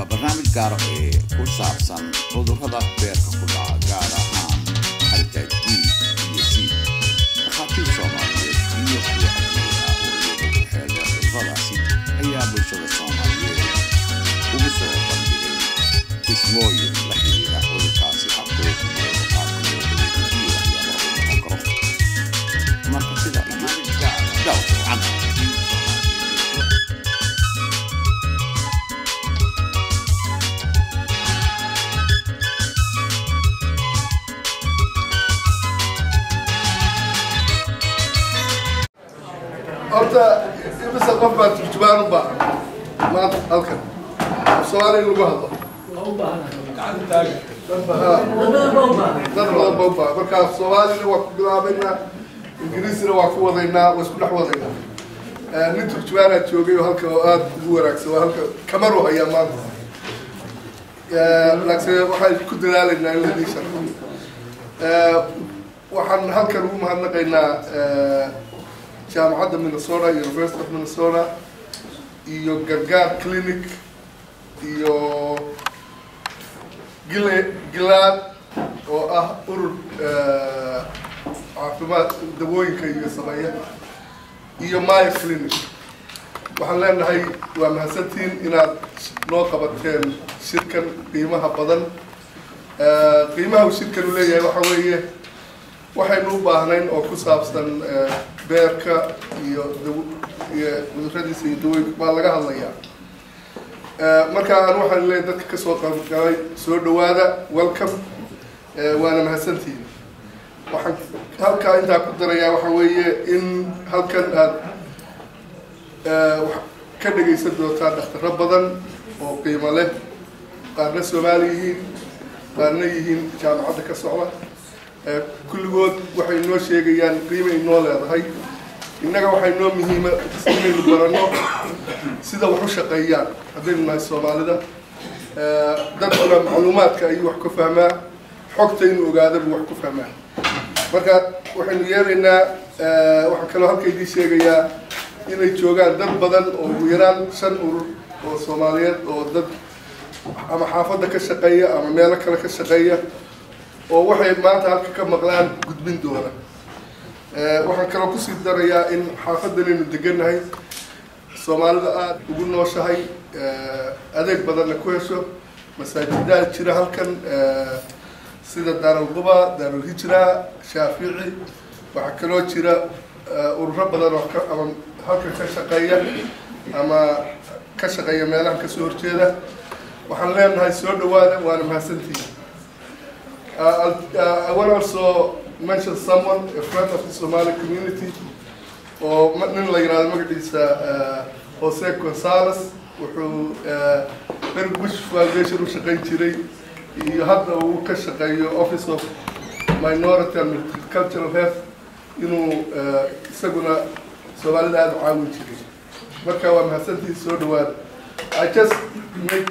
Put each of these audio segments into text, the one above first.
وبرنامج gaar ah ku saabsan cudurrada beerka ku dhaca gaar ahaan hepatitis B iyo C. Dhakhaatiir Soomaaliyeed iyo kuwa ajnabi ah oo iyagu ku xeeldheer cudurradaasi ayaa bulshada Soomaaliyeed ugu soo bandhigay tismooyin la xiriira cudurkaasi habkooda iyo qaabkooda iyo waxyaabaha uu noqon karo. Marka sida barnaamij gaar ah dawr camal أنت بس قفة تجبان با ما أذكر سؤالي اللي بهذا ضرب بوبا بركة سؤالي اللي وقت بلابنا إنجليزي اللي وقت وضعنا وسكول حوضنا نتو تجبانة تشوقي وهالك وقت بورك سوالك كمروا هي ما لكن واحد كل لنا اللي شرح وحن هالك الروم هالنقينا جامعة مينيسوتا University of Minnesota iyo gargaar clinic iyo Gilad oo ah urur caafimaad dawooyinka iyo sameeya iyo Maya clinic waxaan leenahay waa mahadsantiin inaad noo qabateen shirkan qiimaha badan qiimaha shirkan uu leeyahay waxa weeye waxaynu u baahnayn oo ku saabsan beerka iyo cudurradiisa iyo dawooyinka baa laga hadlayaa marka aan waxaan leeyahay dadka ka soo qaybgalay soo dhawaada welcome waana mahadsantihiin waxaan halkaa intaa ku darayaa waxa weeye in halkan aad ka dhagaysan doontaan dhakhtarro badan oo qiimo leh qaarna Soomaali yihiin qaarna yihiin jaamacadda ka socda kulligood waxay noo sheegayaan qiimo inoo leedahay innaga waxay noo muhiima inaynu baranno sida wax u shaqeeyaan haddaynu nahay Soomaalida dadkuna macluumaadka ayuu wax ku fahmaa xogta inuu ogaado buu wax ku fahmaa marka waxaynu yeelaynaa waxaan kaloo halkaydii sheegayaa inay joogaan dad badan oo ugu yaraan 5 urur oo Soomaaliyeed oo dad ama xaafadda ka shaqeeya ama meelo kale ka shaqeeya oo waxay maanta halka ka maqlaan gudbin doona waxaan kaloo ku sii darayaa in xaafaddanaynu degannahay Soomaalida aad ugu nooshahay adeeg badanna ku hesho masaajidaad jira halkan sida Daarul Quba Daarul Hijra Shaafici waxa kaloo jira ururo badan oo ama halka ka shaqeeya ama ka shaqeeya meelaha ka soo horjeeda waxaan leenahay soo dhawaada waana mahadsantihiin I want to also mention someone, a friend of the Somali community, or Jose Gonzalez, who very Bush Foundation of Shaqay you have the Office of Minority and Multicultural Health, you know, Saguna Somali Lad Awu Chiri. Marka wa mahadsantii soo dhawaad. I just make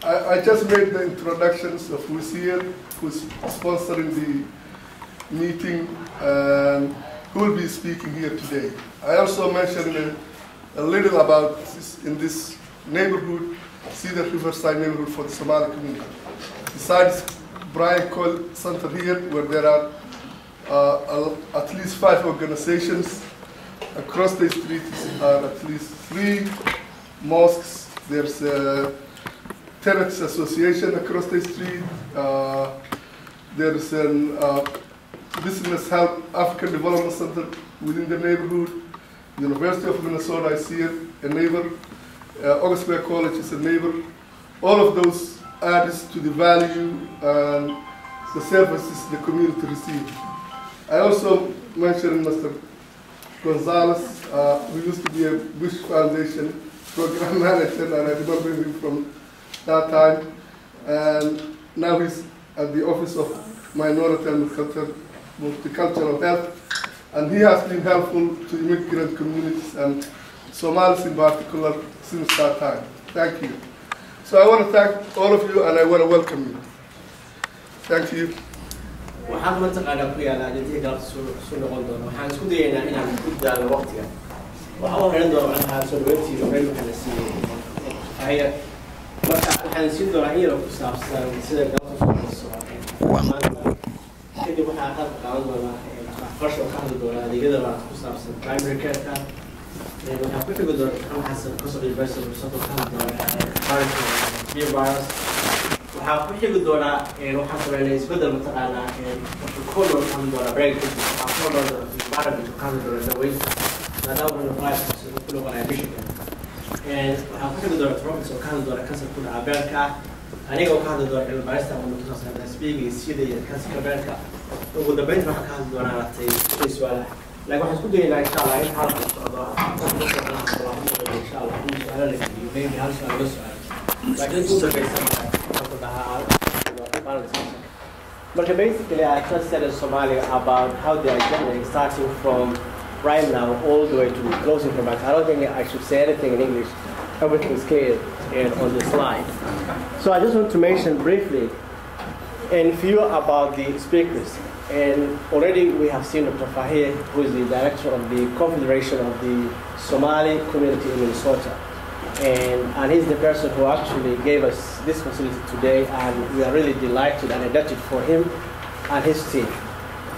I just made the introductions of Wizir, who's sponsoring the meeting and who will be speaking here today. I also mentioned a little about this, in this neighborhood, Cedar Riverside neighborhood for the Somali community. Besides Brian Cole Center here, where there are at least 5 organizations, across the street are at least 3 mosques. There's a Tenants Association across the street. There's an Business Health African Development Center within the neighborhood. University of Minnesota, I see it, a neighbor. Augsburg College is a neighbor. All of those adds to the value and the services the community receives. I also mentioned Mr. Gonzalez, who used to be a Bush Foundation program manager, and I remember him from that time, and now he's at the Office of Minority and Multicultural Health, and he has been helpful to immigrant communities and Somalis in particular since that time. Thank you. So I want to thank all of you and I want to welcome you. Thank you. waxaan ma taqaanaa ku yaala ajintii gaar soo noqon doona waxaan isku dayaynaa inaan ku daalo waqtiga وأول عندنا معناها سلوتي وغير مهندسين فهي waxaan siin doonaa in yar ku saabsan sida gabadha Soomaaliyeed kadib waxaan ka qaadan doonaa qorshe ka hadli doonaa adeegyada ku saabsan primary care-ka waxaan ku xigi doonaa Xasan Qasri University oo ka hadli doona virus waxaan ku xigi doonaa waxaan sameynay isbedel mataqaanaa protocol oo ka hadli doona break waxaan ku doonaa baarada ka hadli doona daweynta maadaama virus ku loo qaaday bishiga waxaan ku xigi doonaa tropics oo ka hadli doona kansarka ku dhaca beerka aniga oo ka hadli doona cilmi baarista ama mutakhasisada speaking sida iyo kansarka beerka ugu dambeyn waxaan ka hadli doonaa aragtay su'aalaha laakiin waxaan isku dayaynaa insha Allah in xalqa socdo insha Allah in su'aalaha la maybe hal su'aal la su'aal laakiin ugu dambaysan waxaan ku dhahaa But basically, I just said in Somalia about how they are generally starting from right now all the way to closing for I don't think I should say anything in English. Everything is clear on the slide. So I just want to mention briefly a few about the speakers. And already we have seen Dr. Fahir, who is the director of the Confederation of the Somali Community in Minnesota. And he's the person who actually gave us this facility today, and we are really delighted and indebted for him and his team.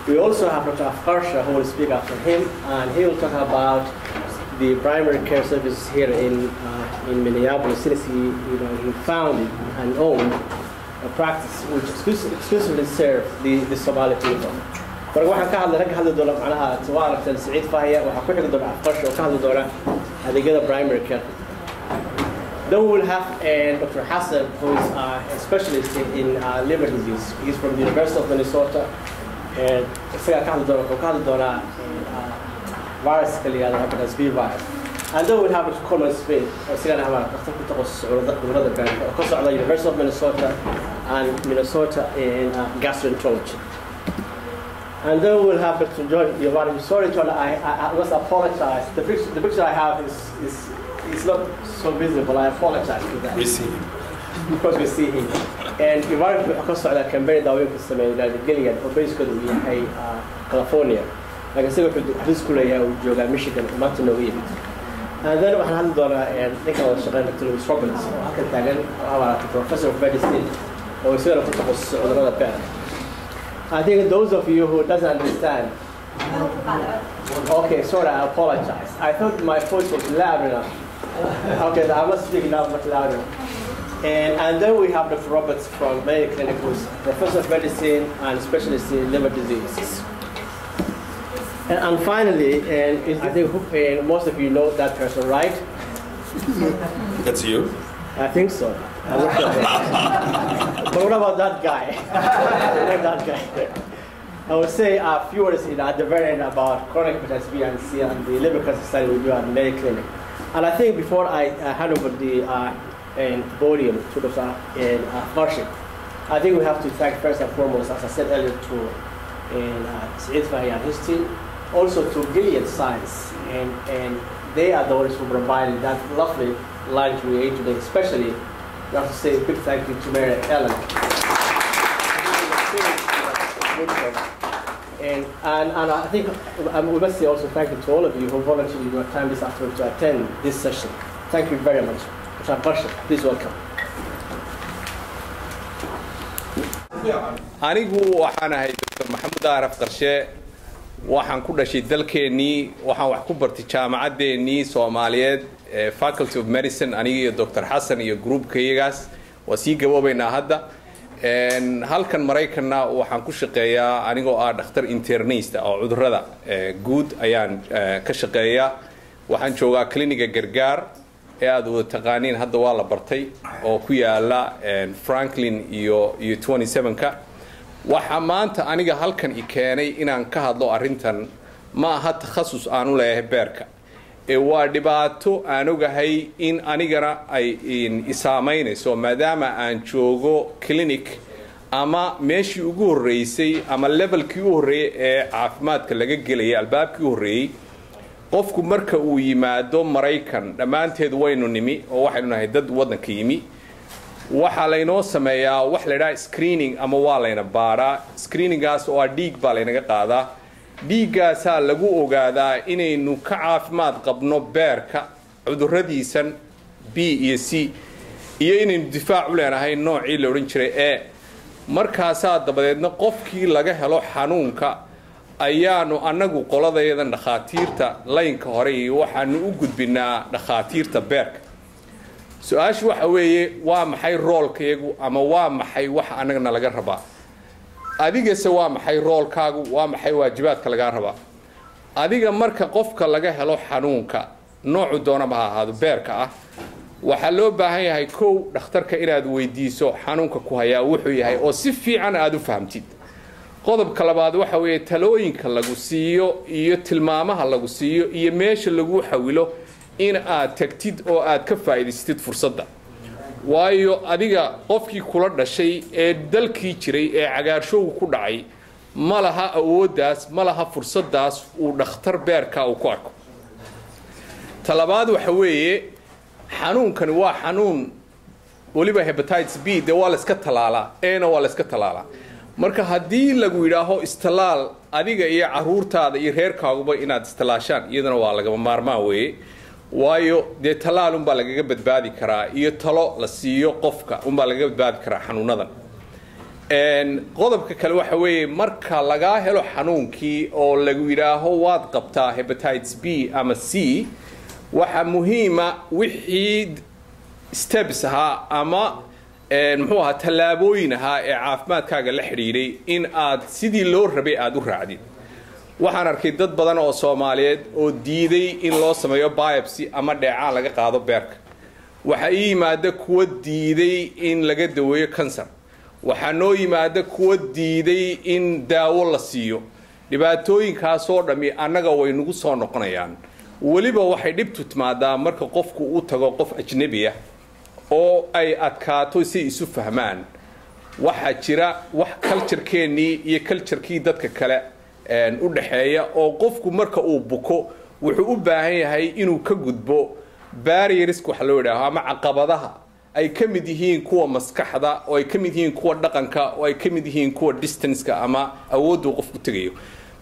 We also have Dr. Afkarsha, who will speak after him, and he will talk about the primary care services here in Minneapolis, since he founded and owned a practice which exclusively serves the Somali people. But waxaan ka hadli doonaa macnaha tawaarta Saciid Fahya waxaan ku xigi doonaa Afkarsha oo ka hadli doona adeegyada primary care. Then we will have Dr. Hassan, who is a specialist in liver disease. He's from the University of Minnesota. And virus hepatitis B virus. And then we'll have a common space. University of Minnesota and Minnesota in gastroenterology. And then we'll have Dr. John Giovanni. Sorry, John, I must apologize. The picture I have is not so visible. I apologize for that. We see him. Because we see him. And Giovanni ka campaign that we sameeyay Gilead oo basically we yahay California. Like I said, we school ayaa jooga Michigan maanta noo yimid. And then waxaan hadli doonaa ninka oo shaqeynaya Dr. Robbins oo halka taagan professor of medicine oo isagana ku takhasusay cudurrada beerka. I think those of you who doesn't understand. Okay, sorry, I apologize. I thought my voice was loud enough. Okay, I must speak now much louder. And then we have Dr. Roberts from Mayo Clinic, who's professor of medicine and specialist in liver diseases. And finally, I think most of you know that person, right? That's you? I think so. But what about that guy? That guy. I would say a few words at the very end about chronic hepatitis B and C and the liver cancer study we do at Mayo Clinic. And I think before I hand over the podium to Dr. Farshid, I think we have to thank first and foremost, as I said earlier, to Saciid Fahya and his team, also to Gilead Science, and they are the ones who provided that lovely lunch we ate today. Especially, we have to say a big thank you to Mary Ellen. And I think we must say also thank you to all of you who volunteered your time this afternoon to attend this session. Thank you very much. Dr. Farshid, please welcome. anigu waxaan ahay Dr. Maxamed Araf Qarshe waxaan ku dhashay dalkeenii waxaan wax ku bartay jaamacadeennii Soomaaliyeed Faculty of Medicine aniga iyo Dr. Hassan iyo groupkaygaas waa sii gaboobaynaa hadda halkan Mareykanna waxaan ku shaqeeyaa anigoo dhakhtar internist oo cudurrada guud ayaan ka shaqeeyaa waxaan joogaa kliniga gargaar ee aad u taqaaniin hadda waa la bartay oo ku yaala Franklin iyo 27ka waxa maanta aniga halkan i keenay inaan ka hadlo arrintan ma aha takhasus aan u leeyahay beerka waa dhibaato aan ogahay in anigana ay isaameynayso maadaama aan joogo clinic ama meeshii ugu horeysay ama levelkii ugu horeeyay ee caafimaadka laga gelay albaabkii ugu horeeyay qofku marka uu yimaado Mareykan dhamaanteed waynu nimi oo waxaynu nahay dad wadanka yimi waxa la inoo sameeyaa wax la yiraahdo screening ama waa la ina baaraa screeningaas oo dhiig baa la inaga qaadaa dhiiggaasaa lagu ogaadaa inaynu ka caafimaad qabno beerka cudurradiisan B iyo C iyo inaynu difaac u leenahay noocii la odhan jiray E markaasaa dabadeedna qofkii laga helo xanuunka ayaanu annagu qoladayada dhakhaatiirta laynka hore iyo waxaanu u gudbinaa dhakhaatiirta beerka su-aashu waxa weeye waa maxay roolkayagu ama waa maxay waxa annagana laga rabaa adigase waa maxay roolkaagu waa maxay waajibaadka lagaa rabaa adiga marka qofka laga helo xanuunka noocu doonaba ha ahaado beerka ah waxaa loo baahan yahay kow dhakhtarka inaad weydiiso xanuunka ku hayaa wuxuu yahay oo si fiican aad u fahamtid qodobka labaad waxa weeye talooyinka lagu siiyo iyo tilmaamaha lagu siiyo iyo meesha lagu xawilo in aad tagtid oo aad ka faa'iidaystid fursadda waayo adiga qofkii kula dhashay ee dalkii jiray ee cagaarshowgu ku dhacay ma laha awooddaas ma laha fursaddaas uu dhakhtar beerka uu ku arko talabaad waxa weeye xanuunkani waa xanuun waliba hepatitis B dee waa la iska talaalaa eena waa la iska talaalaa marka haddii lagu yidhaaho istalaal adiga iyo caruurtaada iyo reerkaaguba inaad istalaashaan iyadana waa lagama maarmaan weeye waayo dee talaal unbaa lagaga badbaadi karaa iyo talo la siiyo qofka unbaa lagaga badbaadi karaa xanuunadan qodobka kale waxa weeye marka lagaa helo xanuunkii oo lagu yidhaaho waad qabtaa hepatitis B ama C waxa muhiima wixii steps ahaa ama muxuu ahaa tallaabooyin ahaa ee caafimaadkaaga la xidhiidhay in aad sidii loo rabay aad u raacdid waxaan arkay dad badan oo Soomaaliyeed oo diiday in loo sameeyo biopsy ama dheecaan laga qaado beerka waxa ii yimaada kuwa diiday in laga daweeyo cancer waxa noo yimaada kuwa diiday in daawo la siiyo dhibaatooyinkaas oo dhami annaga way nagu soo noqonayaan waliba waxay dhibtu timaadaa marka qofku uu tago qof ajnabi ah oo ay adkaato si isu fahmaan waxa jira wax culture-keennii iyo culture-kii dadka kale u dhaxeeya oo qofku marka uu buko wuxuu u baahan yahay inuu ka gudbo barriers waxa loo yiraahdo ama caqabadaha ay ka mid yihiin kuwa maskaxda oo ay ka mid yihiin kuwa dhaqanka oo ay ka mid yihiin kuwa distance-ka ama awoodda qofku tagayo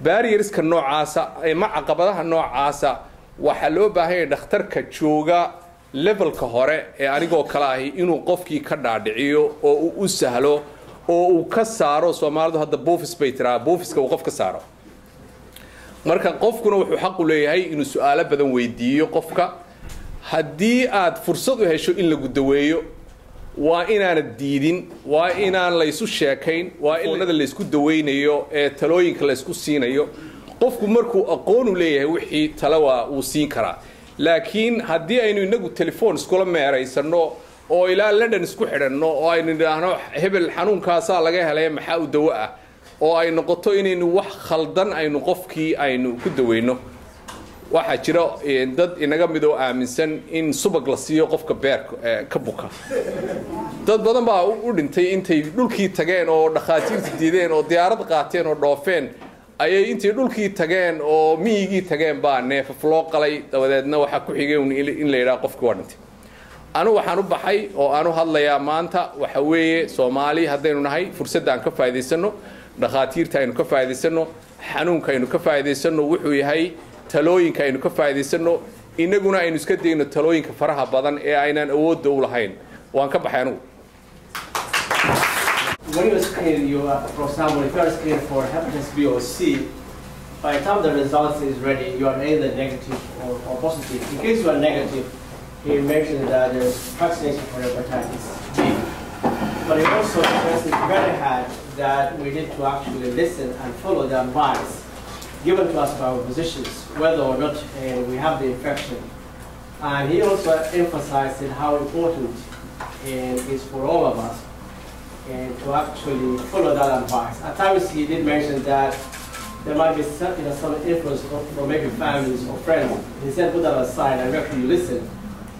barriers-ka noocaasa ama caqabadaha noocaasa waxa loo baahan yahay dhakhtarka jooga levelka hore ee anigoo kala ahi inuu qofkii ka dhaadhiciyo oo uu u sahlo oo uu ka saaro Soomaalidu hadda buufis bay tiraa buufiska uu qof ka saaro marka qofkuna wuxuu xaq u leeyahay inuu su'aalo badan weydiiyo qofka haddii aad fursad u hesho in lagu daweeyo waa inaanad diidin waa inaan la isu sheekayn waa in la isku daweynayo ee talooyinka la isku siinayo qofku markuu aqoon u leeyahay wixii talawa uu siin karaa laakiin haddii aynu inagu telefoon iskula meeraysano oo ilaa London isku xidhanno oo aynu idhaahno hebel xanuunkaasaa laga helay maxaa u dawo ah oo ay noqoto inaynu wax khaldan aynu qofkii aynu ku daweyno waxa jira dad inaga mid oo aaminsan in subag la siiyo qofka beerka ka buka dad badan baa u dhintay intay dhulkii tageen oo dhakhaatiirta diideen oo diyaarad qaateen oo dhoofeen ayay intii dhulkii tageen oo miyigii tageen baa neef loo qalay dabadeedna waxa ku xigay in la yiraahdo qofkii waa dhintay anu waxaan u baxay oo aanu hadlayaa maanta waxa weeye Soomaali haddaynu nahay fursadda aan ka faa'iideysano dhakhaatiirta aynu ka faa'iideysano xanuunka aynu ka faa'iideysano wuxuu yahay talooyinka aynu ka faa'iideysano inaguna aynu iska dayno talooyinka faraha badan ee aynaan awood u lahayn waan ka baxay anu When you screen, for example, if you are screened for hepatitis B or C, by the time the result is ready, you are either negative or positive. In case you are negative, he mentioned that there's vaccination for hepatitis B. But he also stressed it very hard that we need to actually listen and follow the advice given to us by our physicians, whether or not we have the infection. And he also emphasized how important it is for all of us to actually follow that advice. At times he did mention that there might be some influence from maybe families or friends. He said put that aside and actually listen,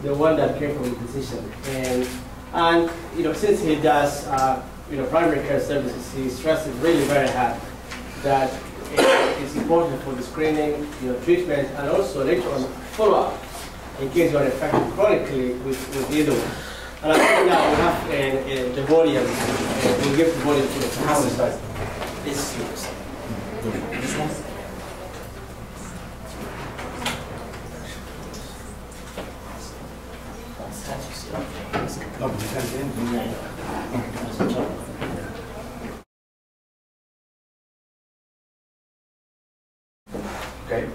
the one that came from the physician. And since he does primary care services, he stresses really very hard that it's important for the screening, treatment, and also later on follow-up in case you are infected chronically with either one. And I think now we have the volume, we'll give the volume to the panelists. This one? Okay.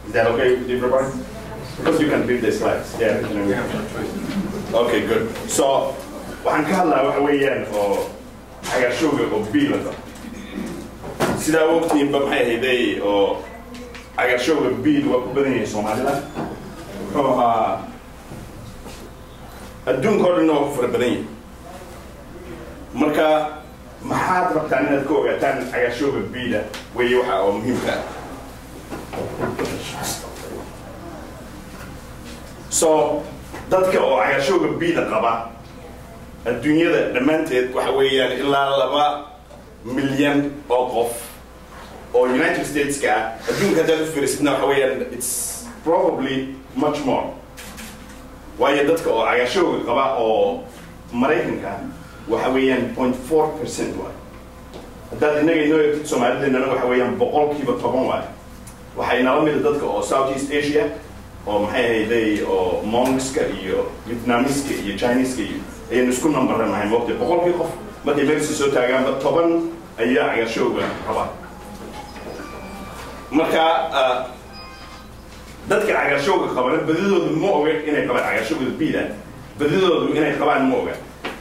Is that okay with everybody? Because you can read the slides. Yeah. Okay, good. So, waxaan ka hadlaa waxa weeyaan oo cagaarshowga oo biilada. Sidaa waqtiinba maxay ahaydey oo cagaarshowga biil waa ku badan yahay Soomaalida. Wuxuu ahaa adduunka oo dhan waa ku fara badan yahay. Marka maxaad rabtaan inaad ka ogaataan cagaarshowga biila weeye waxa oo muhiimka ah. So, dadka oo cagaarshowga biila qaba adduunyada dhammaanteed waxa weeyaan ilaa 2 milyan oo qof oo United States ka ah adduunka haddaad u fiirisidna waxa weeyaan it's probably much more. waayo dadka oo cagaarshowga qaba oo Maraykanka waxa weeyaan 0.4% waay. haddaad innaga inoo eegtid Soomaalideenana waxa weeyaan 10% waay. waxay nala mid dadka oo Southeast Asia oo maxay ahaydey oo Mongska iyo Vietnamese iyo Chinese iyo ayaan isku nambaranahay moogtay 100 qof markay meesha soo taagaan 10 ayaa cagaarshowga qaba. marka dadka cagaarshowga qabana badidoodu ma oga inay qabaan cagaarshowga biila badidoodu inay qabaan ma oga.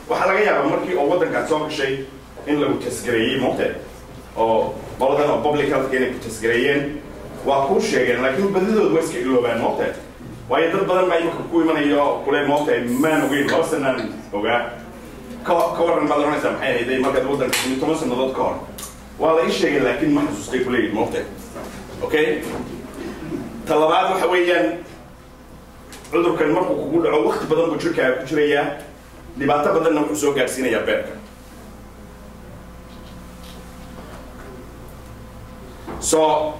waxaa laga yaabaa markii oo waddankaas soo gashay in lagu tasgareeyey moogtay oo qoladan oo public health inay ku tasgareeyeen waa kuu sheegeen laakiin badidoodu waa iska iloobaan moogtay. waayo dad badan baa imika ku imanayo kule moogtay maan ogeyn 2 sanaan ogaa ka waran baad oranaysaa maxay ahaydey markaad waddanka 10 sannadood ka hor waa la ii sheegay laakiin ma xasuustay kuleeyihin moogtay. okay talabaad waxa weeyaan cudurkan markuu kugu dhaco waqti badan buu jirkaaga ku jirayaa dhibaato badanna wuxuu soo gaarsiinayaa beerka. so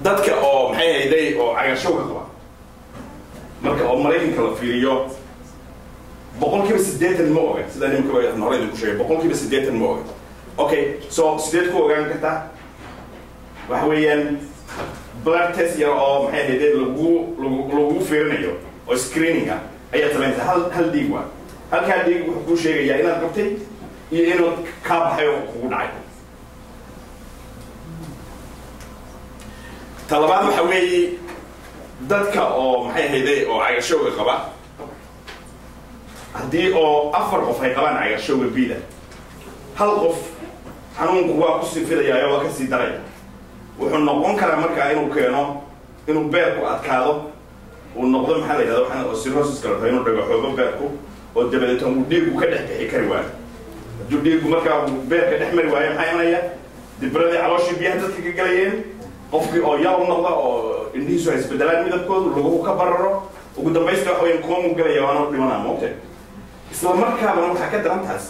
dadka oo maxay ahaydey oo cagaarshowga qaba marka oo Maraykanka la fiiriyo 80% ma oga sida nimka hore idinku sheegay 80% ma oga. okay so sideed ku ogaan kartaa waxa weeyaan blood test yar oo maxay ahaydey lagu fiirinayo oo screening ah ayaa sameynaysaa hal dhiig waa halkaa dhiig wuxuu kuu sheegayaa inaad qabtay iyo inuu ka baxay oo kugu dhacay. talabaad waxa weeye dadka oo maxay ahaydey oo cagaarshowga qaba haddii oo 4 qof ay qabaan cagaarshowga biila hal qof xanuunku waa ku sii fidayaa waa ka sii daraya. wuxuu noqon karaa markaa inuu keeno inuu beerku adkaado uu noqdo maxaa la yidhahda waxaan oo cirrhosis kala tahay inuu dhagaxoobo beerku oo dabadeed uu dhiigu ka dhex bixi kari waayo. hadduu dhiigu markaa uu beerka dhex mari waayo maxaa imanaya dibradii calooshii biyaha dadka ka galayeen qofkii oo yaab noqda oo indhihiisu ay isbedelaan midabkoodu laguhu ka bararo ugu dambaysta waxa weeyaan koomu galaya waana u dhimanaa moogtay. isla markaabana waxaa ka daran taas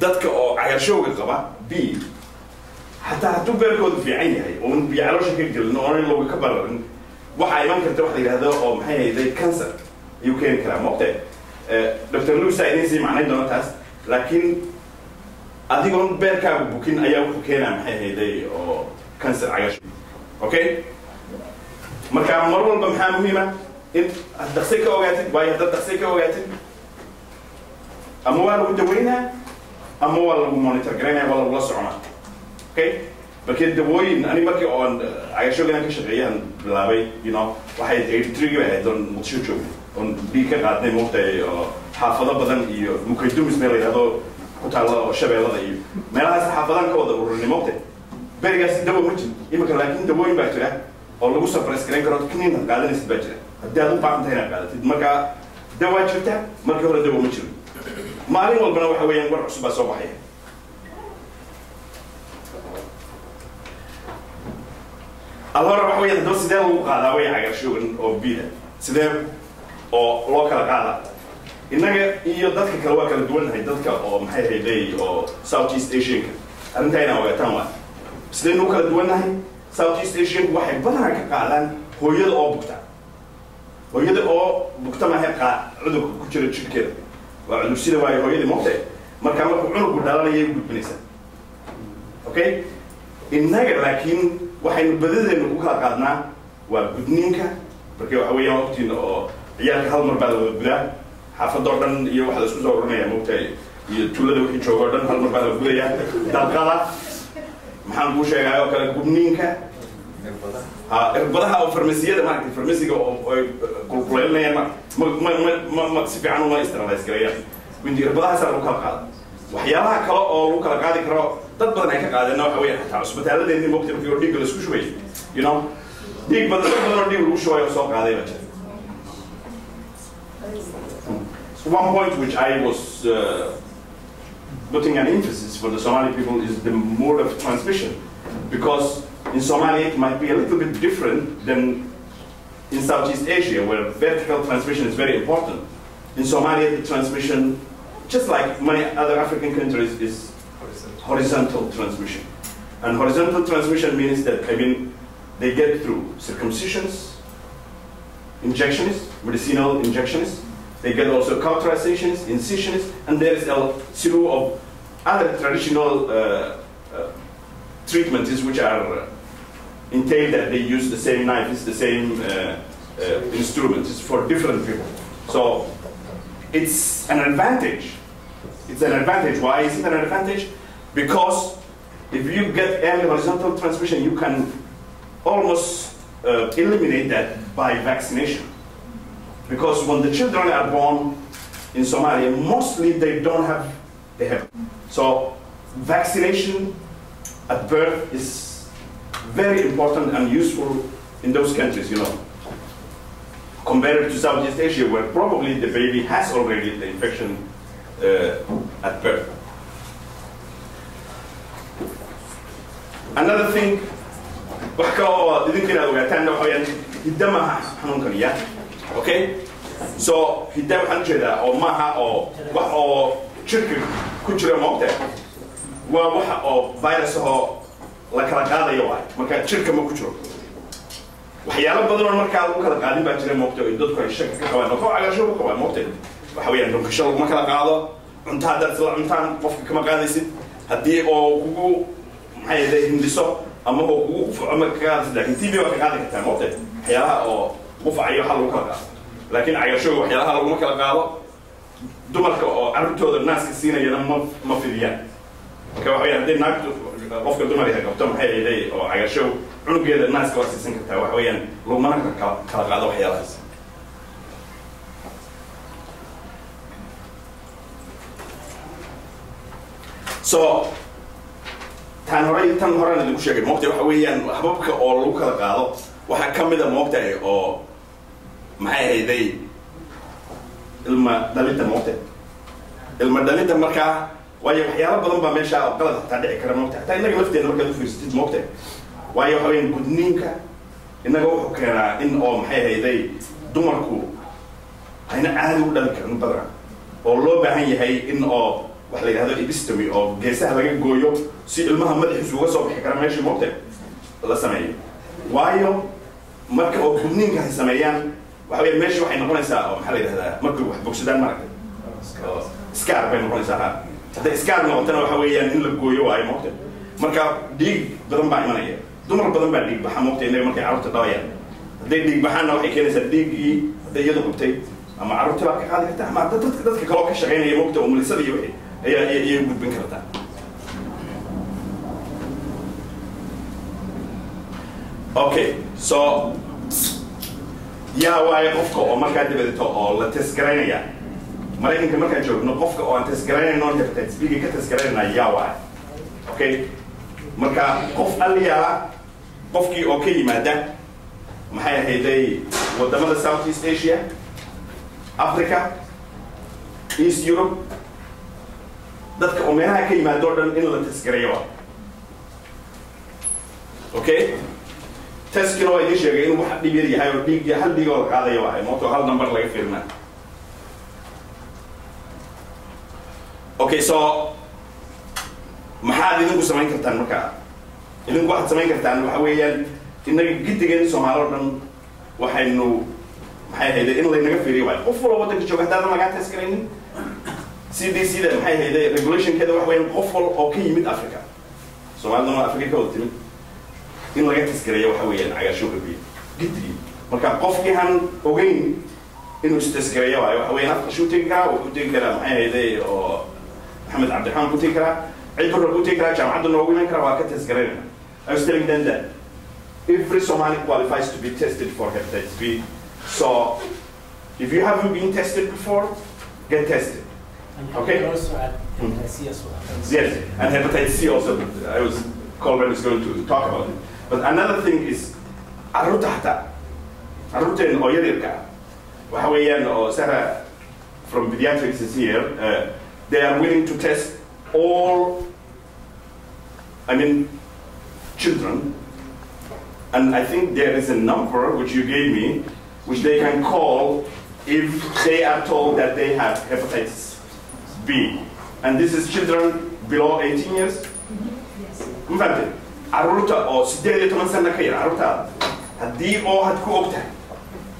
dadka oo cagaarshowga qaba b hataa hadduu beerkoodu fiican yahay oon biyo caloosha ka gelin oona looga ka bararin waxaa iman karta waxa la yidhahdo oo maxay ahaydey cancer ayuu keeni karaa moogtay. dr luisa idin sii macnayn doona taas laakiin adigoon beerkaagu bukin ayaa wuxuu keenaa maxay ahaydey oo cancer cagaarshow. okay marka mar walba maxaa muhiima in aad dhaqsi ka ogaatid waayo haddaad dhaqsi ka ogaatid ama waa lagu daweynaa ama waa lagu monitor garaynaya waa lagula soconaa. okay markii dawooyin ani markii oon cagaarshowgan ka shaqeeyaan bilaabay waxay 83 bay ahayd oon muqdisho joognay oon dhiig ka qaadnay moogtay oo xaafado badan iyo mukaydumis meel la yidhahdo ku taalla oo shabeellada iyo meelahaas xaafadan ka wada ururinay moogtay. berigaas dawo ma jiro imika laakiin dawooyin baa jira oo lagu suppress garan karo kiniin aad qaadanaysid baa jira haddii aad u baahan tahay inaad qaadatid. marka dawaa jirta markii hore dawo ma jiro maalin walbana waxa weeyaan war cusub baa soo baxaya. alhore waxa weeyaan haddaba sidee lagu qaadaa way cagaarshowgan oo biila sidee oo loo kala qaadaa. innaga iyo dadka kale waa kala duwannahay dadka oo maxay ahaydey oo Southeast Asianka arrintaa inaan ogaataan waa sidaynu kala duwannahay. Southeast Asianku waxay badanaa ka qaadaan hooyada oo bugta maaha cudurka ku jira jirkeeda waa cudur sida waayo hooyadii moogtay markaa markuu cunugu dhalanayay gudbinaysaa. okay innaga laakiin waxaynu badadeenu ku kala qaadnaa waa gudniinka markii waxa weeyaan waqtiina oo ciyaalka hal mar baa la wada gudaa xaafadoo dhan iyo waxa la isku soo ururinayaa moogtahay iyo tuulada wixii jooga oo dhan hal mar baa la gudayaa dalqada maxaan kuu sheegaa oo kale gubniinka irbadaha oo farmasiyada maaragtay farmasiga oo ay kulkuleynayaan ma si fiican uma istralays gareeyaan windi irbadahaasa lagu kala qaada waxyaabaha kale oo lagu kala qaadi karo dad badan ay ka qaadeenna waxa weeyaan xataa cusbitaaladeennii moogtay markii oo dhiigga la isku shubay you know dhiig badan oo dhiig lagu shubay oo soo qaaday baa jira. One point which I was putting an emphasis for the Somali people is the mode of transmission, because in Somalia it might be a little bit different than in Southeast Asia, where vertical transmission is very important. In Somalia, the transmission, just like many other African countries, is horizontal transmission. And horizontal transmission means that, they get through circumcisions, injections, medicinal injections. They get also cauterizations, incisions, and there is a slew of other traditional treatments which are entail that they use the same knives, the same instruments for different people. So it's an advantage. It's an advantage. Why is it an advantage? Because if you get early horizontal transmission, you can almost eliminate that by vaccination. Because when the children are born in Somalia, mostly they have. So vaccination at birth is very important and useful in those countries, compared to Southeast Asia, where probably the baby has already the infection at birth. Another thing, okay? So hidda waxaan jeedaa oo maaha oo wax oo jirka ku jira moogta waa waxa oo virus oo la kala qaadayo waay marka jirka ma ku jiro waxyaalo badan oo markaa lagu kala qaadin baa jira moogta oo dadku ay shaki ka qabaan oo cagaasho ku qabaan moogta waxa weeyaan dhunkasho laguma kala qaado cunto haddaad isla cuntaan qofka kama qaadaysid haddii oo kugu maxay ahayd hindiso ama oo kugu qufaco ma ka qaadaysid laakiin tv waa ka qaadi kartaa moogta waxyaalaha oo qufacayo waxa lagu kala qaado laakiin cagaasho waxyaalaha laguma kala qaado dumarka oo carruurtooda naaska siinayana ma fidiyaan marka waxa weeyaan haddii naagtu qofka dumar yahay qabto maxay ahayd oo cagaasho cunugeeda naaska waa siisan kartaa waxa weeyaan lagumana kala qaado waxyaalahaas. So tan horena lagu sheegay moogtahay waxa weeyaan hababka oo lagu kala qaado waxaa ka mid a moogtahay oo maxay ahayday ilma dhalinta moogtahay ilma dhalinta markaa waayo waxyaalo badan baa meesha qalad hataa dhici kara moogtahay hataa innaga lafteena markaad u fiirsatid moogtahay waayo waxa weeyaan gudniinka innaga wuxuu keenaa in oo maxay ahayday dumarku ayna caadi u dhalin karin badana oo loo baahan yahay in oo wax la yidhahdo epistomy oo geesaha laga gooyo si ilmaha madaxiisu uga soo bixi kara meeshii moogtahay la sameeyo waayo marka oo gudniinka ay sameeyaan waxa weeyaan meesha waxay noqonaysaa oo maxaa la yidhahdaa markay wax bogsadaan maaragtay scar bay noqonaysaa hadday scar noqotana waxa weeyaan in la gooyo waayo moogtahay marka dhiig badan baa imanaya dumar badan baa dhiig baxa moogtahay innaga markay carruurta dhalayaan hadday dhiig baxaanna waxay keenaysaa dhiiggii hadday iyadu gubtay ama carruurta baa ka qaadi karta ama dadka kaloo ka shaqaynaya moogtahay oo mulisada iyo wixii ayay gudbin kartaa. Okay, so yaa waayo qofka oo markaa dabadeeto oo la testgaraynaya maraykanka markaan joogno qofka oo aan testgaraynayno hepatitis B ka testgaraynaya yaa waayo okay marka qof aliyaa qofkii oo ka yimaada maxay ahayday wadamada Southeast Asia, Africa, East Europe, dadka oo meelaha ka yimaado dhan in la testgarayo okay teskino ay sheegay inuu wax dhib yar yahay oo dhiig hal dhiig oo la qaadayo waa mooto hal number laga fiirnaa. Okay, so maxaad idinku samayn kartaan markaa idinku waxaad samayn kartaan waxa weeyaan innaga gidigeen Soomaaliya oo dhan waxaynu maxay ahayd in laynaga fiiriyo waay qof walba waddanka jooga haddaadan lagaa testgaraynin CDC da maxay ahayd regulationkeeda wax weeyaan qof walba oo ka yimid Africa Soomaaliduna Africa ka wada timid in laga testgareeyo waxa weeyaan cagaasho gabi gidigii marka qofkii han ogeyn inuu istasgareeyo waxa weeyaan afka shuu tegi karaa wuxuu tegi karaa maxay ahaydee oo maxamed cabdiraxmaan ku tegi karaa cid kale ku tegi karaa jaamacadda noogu iman karaa waa ka tasgareynayna. I was telling them that every Somali qualifies to be tested for hepatitis B. So if you haven't been tested before, get tested. Okay? Also add hepatitis C as well. Yes, and hepatitis C also. I was Colbert is going to talk about it. But another thing is arutahta. Aruten or yadirka. Wahawayan or Sarah from pediatrics is here. They are willing to test all, children. And I think there is a number which you gave me, which they can call if they are told that they have hepatitis B. And this is children below 18 years? Yes. Aruta or siddeed iyo toban sano ka yar arurtaada haddii oo had ku ogtahay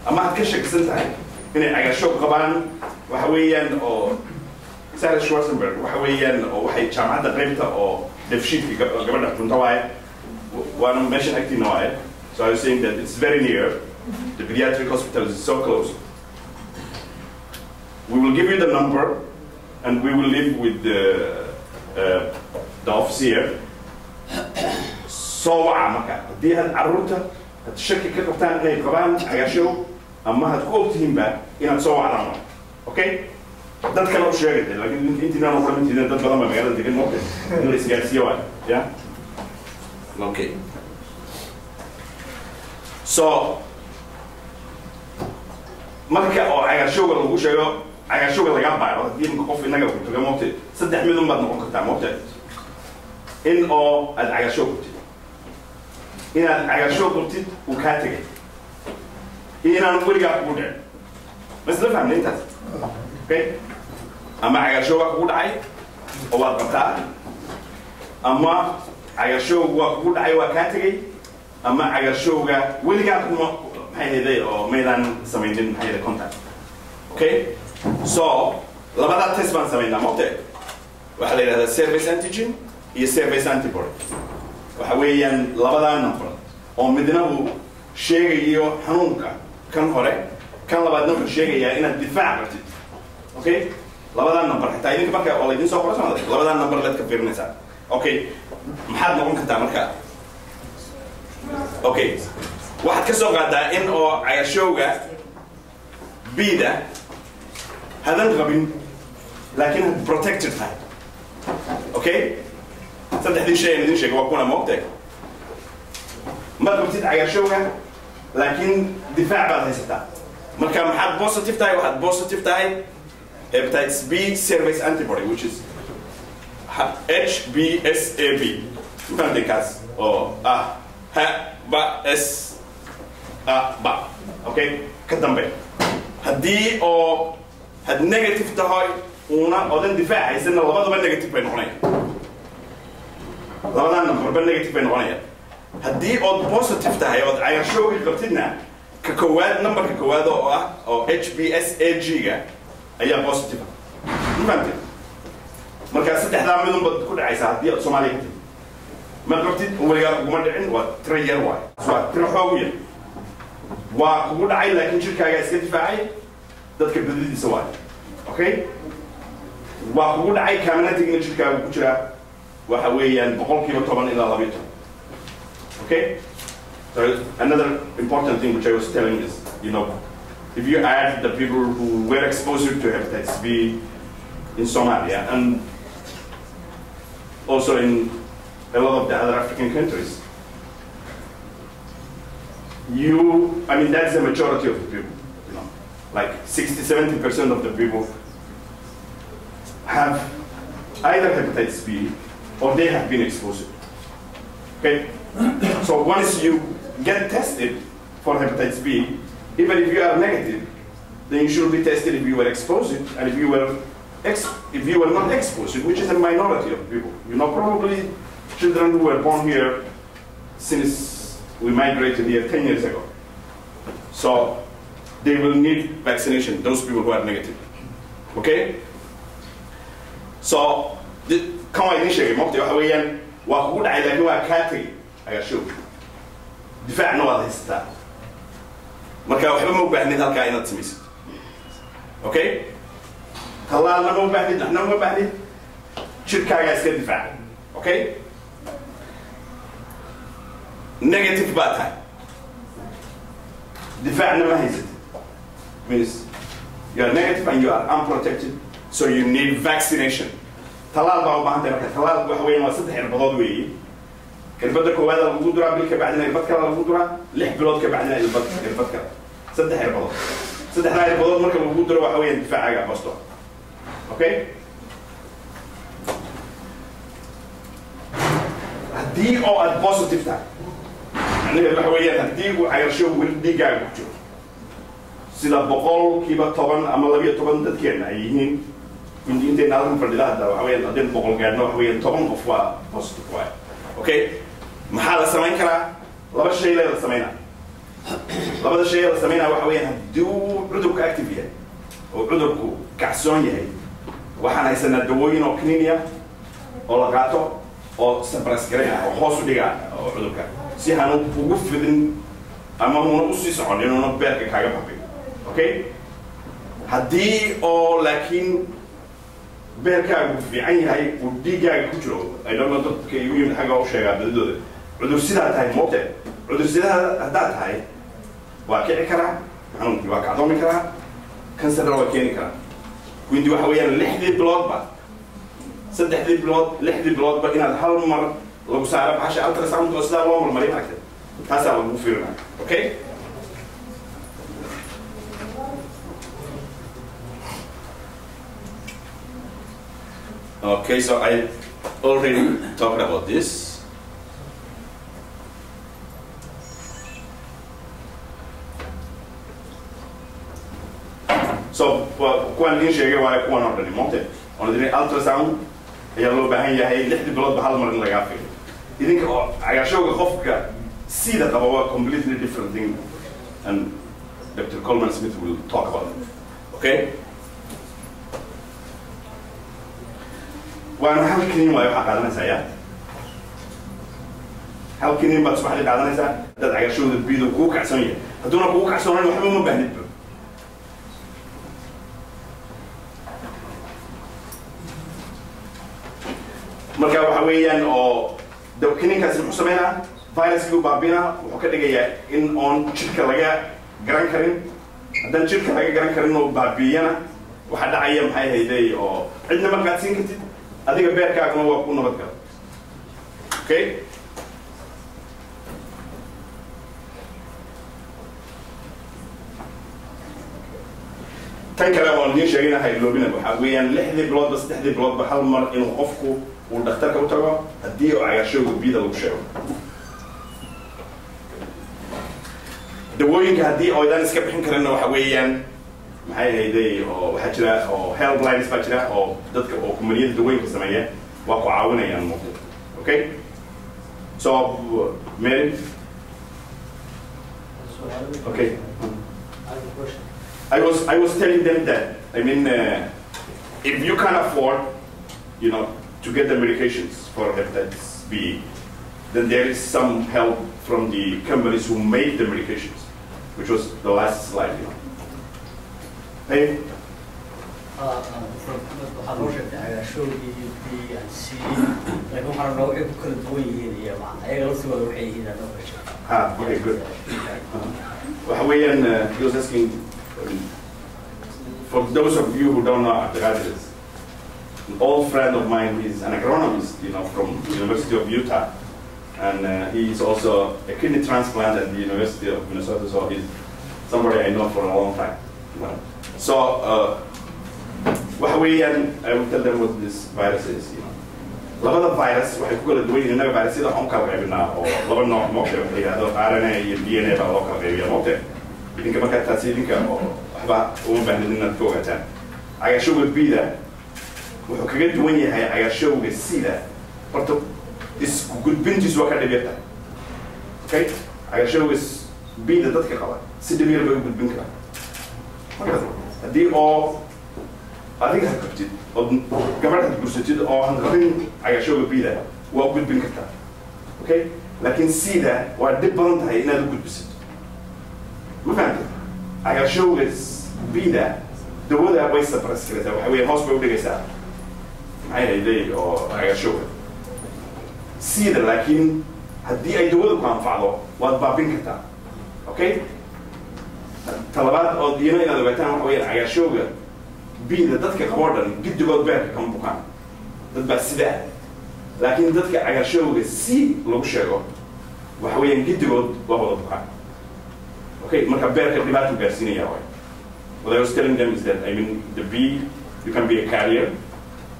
ama had ka shakisan tahay inay cagarshoog qabaan waxa weeyaan oo Sarah Schwarzenberg waxa weeyaan oo waxay jaamacadda qaybta oo defshiidka gabadha runta waaye waana meeshan agtiina waaye. So I was saying that it's very near. The pediatric hospital is so close. We will give you the number and we will live with the office here. So marka hadii had carruurta had shaki ka qabtaan inay qabaan cagarshow ama had ku ogtihiin ba inaad soo wacdaan. Okay? Dad kale u sheegay laakiin intiina oo kale intiina dad badan ba magaalada degan moqday in la isgaarsiiyo waa yeah. Okay. So marka oo cagarshow lagu sheego cagarshow laga baaro hadii qof inaga ku tago moqday saddex mid baad noqon kartaa moqday in oo aad cagarshow inaad cagarshow qabtid uu kaa tegay inaan weligaa kugu dhicin bas la fahmay intaas. Okay? Ama cagarshow waa kugu dhacay oo waad qabtaa ama cagarshow waa kugu dhacay waa kaa tegay ama cagarshowga weligaa kuma maxay ahaydee oo maydaan samaynin maxay ahaydee contact. Okay? So labada test baan samaynaa moqtay waxaa la yidhahdaa surface antigen iyo surface antibody. waxa weeyaan labadan number oo midna uu sheegayo xanuunka kan hore kan labaadna uu sheegayaa inaad difaac qabtid. Okay? labadan number xitaa idinka marka oo idin soo qorsan labadan number la ka fiirinaysaa. Okay? maxaad noqon kartaa marka? Okay? waxaad ka soo qaadaa in oo cagashowga B-da hadan qabin laakiin had protected tahay. Okay? saddexdii shay aan idin sheegay waa kuna moogtay ma qabtid cagaarshowga laakiin difaac baad haysataa marka maxaad positive tahay waxaad positive tahay hepatitis B surface antibody which is HBsAb fahamtay kaas oo ba okay ka dambe haddii oo had negative tahay una odan difaac haysana labadaba negative bay noqonayaan. labadan number negative bay noqonayaan. haddii ood positive tahay ood cagaarshowga qabtidna ka koowaad numberka koowaad oo oo HBsAg-ga ayaa positive fahamtay marka saddexdaa midun baad ku dhacaysaa haddii aad Soomaaliya qabtid ma qabtid weligaa kuguma dhicin waa tiro yar waay waa tiro xoog yar waa kugu dhacay laakiin jirkaaga iska difaacay dadka badadiisa waay. Okay? waa kugu dhacay kaamana tegina jirkaaga ku jiraa waxa weeyaan 10% ilaa 12%. Okay? So another important thing which I was telling is, if you add the people who were exposed to hepatitis B in Somalia and also in a lot of the other African countries, that's the majority of the people, like 60-70% of the people have either hepatitis B or they have been exposed. Okay? So once you get tested for hepatitis B, even if you are negative, then you should be tested if you were exposed and if you were not exposed, which is a minority of people. Probably children who were born here since we migrated here 10 years ago. So they will need vaccination, those people who are negative. Okay? So come on, initially, waa kugu dhacay laakiin waa kaa tegay cagaarshowga difaacna waad haysataa. marka waxba ma u baahnid halkaa inaad samaysid okay tallaalna ma u baahnid naxna ma u baahnid jirkaagaa iska difaaca okay negative baa tahay difaacna ma haysatid means you are negative and you are unprotected so you need vaccination talaal baa u baahan tahay marka talaalku waxa weeyaan waa 3 cirbadood weeye irbada koowaad lagu duraa bil ka bacdina irbad kale lagu duraa 6 bilood ka bacdina irbad kale 3 cirbadood 3 cirbadood marka lagu duro waxa weeyaan difaacaga basto okay haddii oo aad positive tahay يعني الحويات هديك وعيرشوا ولدي قاعد بجو سيدا بقول كيبا طبعا أما لبي طبعا تذكرنا أيهين من أنت نعلم فردلات ده وحويات أدين بقول قاعدنا وحويات طبعا قفوا بوستو قوي أوكي محل السمين كلا لبى الشيء اللي السمينه لبى الشيء اللي السمينه وحويات هدو عدوك أكتيفية وعدوك كعسون يهي وحنا يسنا الدوين أو كنينيا أو لقاته أو سبرسكريا أو خاصو ديجا أو عدوك si aanu ugu fidin ama una u sii socon inuuna beerka kaaga babin okay haddii oo laakiin beerkaagu fiican yahay uu dhiigaaga ku jiro ay dhamma dadka igu yimid xagga u sheegaa badidooda cudur sidaa tahay moogtee cudur sidaa haddaad tahay waa kici karaa xanuunkii waa kacdoomi karaa kansarna waa keeni karaa quindi waxa weeyaan 6 biloodba 3 bilood 6 biloodba inaad hal mar لو سعر عشان ألتر ساوند أصلا وامر مريم أكتر هذا هو المفيرنا أوكي Okay, so I already talked about this. So, when you share your wife, one of the mountain, on the ultrasound, يلا بهاي هي لحد بلاد بحال مرة نلاقيها فيه. إذن عشان خوفك see that about a completely different thing, and Dr. Coleman Smith will talk about it. Okay? وأنا هل كنيم ما يبقى قادنا سايا؟ هل كنيم بتصبح لي قادنا سايا؟ ده عشان البيدو كوك عسانية. هدونا كوك عسانية وحبهم ما بهني. marka waxa weeyaan oo dawkininkaas wuxuu sameeyaa viruska uu baabina wuxuu ka dhigayaa in on jirka laga garan karin haddaan jirka laga garan karin oo baabiyana waxa dhacaya maxay hayday oo cidna ma qaadsiin kartid adiga beerkaaguna waa ku nabad gala okay tan kale oo aan sheegayna hayloobina waxa weeyaan 6 bilood bas 3 bilood ba hal mar inuu qofku ودكتور كوتاغا هدي او عياشو بيدا لو شيء دوينك هدي او دان اسكا بخين كرنا waxa weeyaan maxay hayday oo waxa jira oo helplines ba jira oo dadka oo community doinka sameeya waa ku caawinayaan muuqdo okay so Mary okay I was telling them that I mean if you can afford you know to get the medications for hepatitis B, then there is some help from the companies who made the medications, which was the last slide. You know. Hey. I showed you B and C. I don't know if you could do it. I also okay. Ah, okay, good. He was asking for those of you who don't know hepatitis. An old friend of mine is an agronomist, you know, from the University of Utah, and he's also a kidney transplant at the University of Minnesota. So he's somebody I know for a long time. You know. So I will tell them what this virus is. You know, لبدا virus waxay ku kala duwan yihiin virusyada aan kala qaybinaa oo laba nooc moqday oo yiraahdo RNA iyo DNA baa loo kala qaybiyaa moqday idinka marka taasi idinka waxba uma baahnid inaad ka ogaataan cagashowga bida wuxuu kaga duwan yahay cagashowga sida horta isku gudbintiisu waa ka dhibirta okay cagashowga bida dadka qaba si dhibir bay u gudbin karaan marka haddii oo adiga habtid oo gabadha gursatid oo aan qabin cagashowga bida waa u gudbin kartaa okay laakiin sida waa dhib badan tahay inaad u gudbisid ma fahamtid cagaarshowga bida dawada way suppress karaysaa waxa weeye hoos bay u dhigaysaa maxay hayday oo cagaarshowga sida laakiin haddii ay dawada ku anfacdo waad baabin kartaa okay talabaad oo diina inaad ogaataan waxa weeye cagaarshowga bida dadka qabo dhan giddigood beerka kama bukaan dad baa sidaa laakiin dadka cagaarshowga si lagu sheego waxa weeyaan giddigood waa wada bukaan okay marka beerka dhibaato gaarsiinaya waay what I was telling them is that I mean the bee you can be a carrier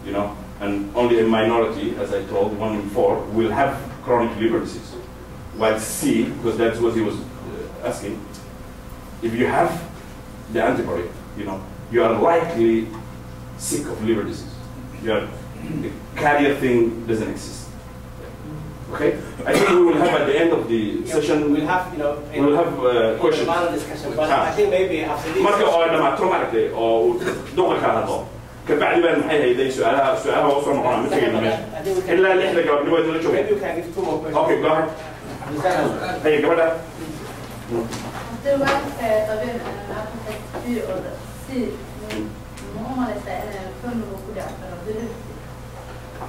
you know and only a minority as I told 1 in 4 will have chronic liver disease while C because that's what he was asking if you have the antibody you know you are likely sick of liver disease you are the carrier thing doesn't exist. Okay, I think we will have at the end of the session. We'll have, you know, we will have questions. Discussion, but I think maybe after this. marka oo dhamaatro maaragtay oo doqorka hadlo kabacdi baan maxay hayday su'aalaha oo soo noqonaa mid kale meesha ilaa lixda gabadh way la joogeen. Maybe you can give 2 more questions. Okay, go ahead. Hey, gabadha. The work طبيعي أنا أخذت في أوضة سي مو ما لسه فن وكذا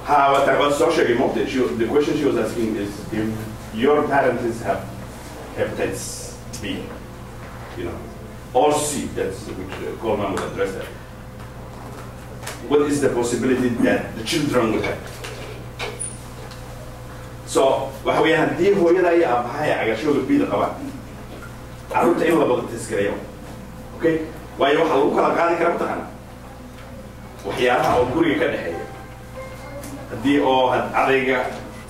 What I was so shaking off the question she was asking is if your parents have hepatitis B, you know, or C, that's which Coleman would address that. What is the possibility that the children will have? So, waxa weeyaan haddii hooyada iyo aabbaha cagaarshowga bida qabaan carruurta in la bada tiskareeyo okay waayo waxaa lagu kala qaadi karaa mataqaana waxyaalaha oo guriga ka dhexeeya haddii oo had adayga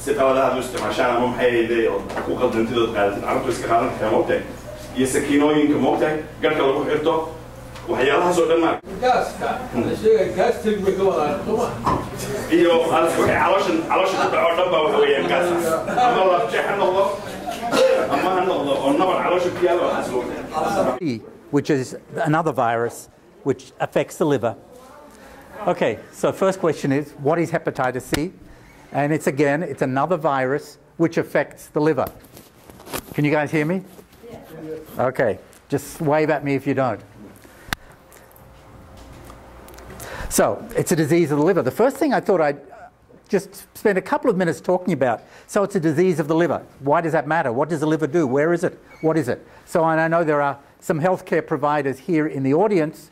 si qalada aad u isticmaashaan ama maxay hayday oo ku qaldantidood qaadatid carruurtu iska qaadan kartaa moogtahay iyo sakiinooyinka moogtahay garhka lagu xirto waxyaalahaas oo dhan maa iyo waxay caloosha ku dhaco dhan baa waxa weeyaan gaas ama lafjeex ha noqdo ama ha noqdo oo nabar caloosha ku yaalo which is another virus which affects the liver. Okay, so first question is, what is hepatitis C? And it's another virus which affects the liver. Can you guys hear me? Yeah. Okay, just wave at me if you don't. So, it's a disease of the liver. The first thing I thought I'd just spend a couple of minutes talking about. So it's a disease of the liver. Why does that matter? What does the liver do? Where is it? What is it? So and I know there are some healthcare providers here in the audience,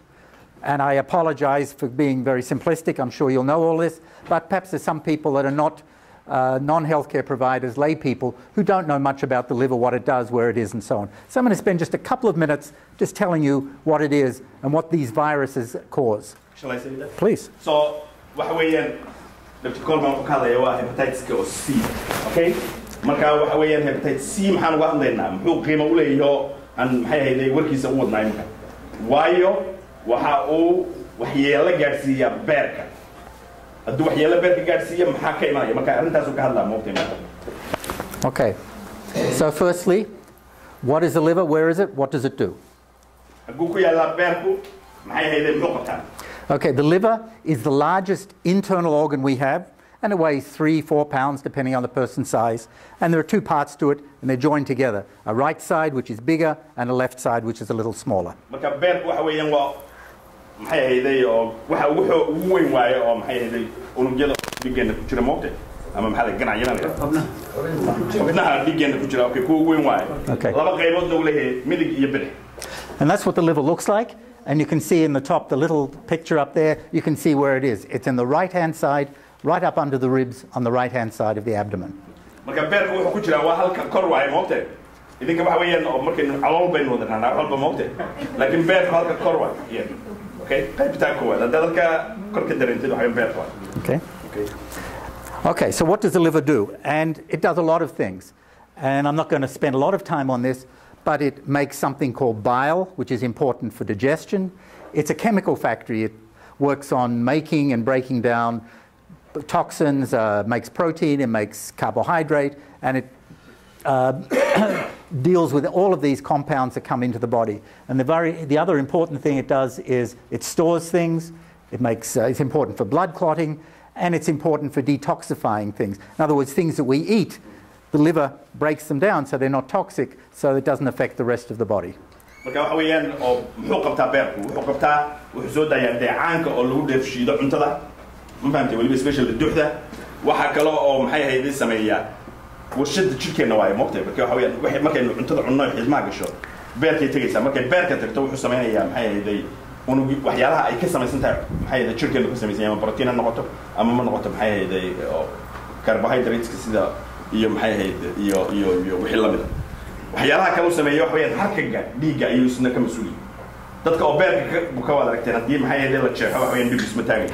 and I apologize for being very simplistic. I'm sure you'll know all this, but perhaps there's some people that are not non-healthcare providers, lay people, who don't know much about the liver, what it does, where it is, and so on. So I'm going to spend just a couple of minutes just telling you what it is and what these viruses cause. Shall I say that? Please. So, waxa weeyaan Dr. Coleman wuxuu ka hadlayaa waa hepatitis oo C. Okay? Marka waxa weeyaan hepatitis C maxaan uga hadlaynaa? Muxuu qiimo u leeyahay aan maxay hayday warkiisa u wadnaa imka? Waayo waxa uu waxyeelo gaarsiiyaa beerka. Hadduu waxyeelo beerka gaarsiiyo maxaa ka imanaya? Marka arrintaas uu ka hadlaa moogtay. Okay. So firstly, what is the liver? Where is it? What does it do? Hadduu ku yaala beerku maxay hayday muxuu qabtaa? Okay, the liver is the largest internal organ we have, and it weighs 3-4 pounds depending on the person's size. And there are 2 parts to it, and they're joined together. A right side, which is bigger, and a left side, which is a little smaller. Marka beerku waxa weeyaan waa maxay hayday oo waxa ugu weyn waaye oo maxay hayday unugyada dhiiggeena ku jira moogtay ama maxaa la ganacyada xubnaha dhiiggeena ku jira okay kuwa ugu weyn waaye laba qayboodna uu leeyahay midig iyo bidix. And that's what the liver looks like. And you can see in the top, the little picture up there, you can see where it is. It's in the right-hand side, right up under the ribs, on the right-hand side of the abdomen. Marka beerku wuxuu ku jiraa waa halka kor waaye moogtay idinka waxa weeyaan oo markaynu calool baynu wadnaa halba moogtay laakiin beerku halka kor waaye okay qaybta koowaad hadda halka kor ka dareentid waxa beerku waaye okay so what does the liver do? And it does a lot of things, and I'm not going to spend a lot of time on this, but it makes something called bile, which is important for digestion. It's a chemical factory. It works on making and breaking down toxins, makes protein, it makes carbohydrate, and it deals with all of these compounds that come into the body. And the other important thing it does is it stores things. It's important for blood clotting, and it's important for detoxifying things. In other words, things that we eat, the liver breaks them down so they're not toxic, so it doesn't affect the rest of the body. marka waxa weeyaan oo muxuu qabtaa beerku wuxuu qabtaa wuxuu soo daayaa dheecaanka oo lagu dheefshiido cuntada ma fahamtay waliba special duxda waxa kale oo maxay ahayd sameeyaa warshada jidhkeena waayo moqtay marka waxa weeyaan wixii markaynu cuntada cunno xidmaa gasho beerkay tagaysaa markay beerka tagto wuxuu sameynayaa maxay ahayd unugi waxyaalaha ay ka samaysan tahay maxay ahayd jidhkeena ka samaysan yahay protein ha noqoto ama ma noqoto maxay ahayd carbohydrates sida iyo maxay ahayd iyo wixii la mid waxyaalaha kale uu sameeyo waxa weeyaan harkaga dhiigga ayuu isna ka mas'uul dadka oo beerka ka wada aragteen haddii maxay ahayd la jeexo waxa weeyaan dhig isma taagay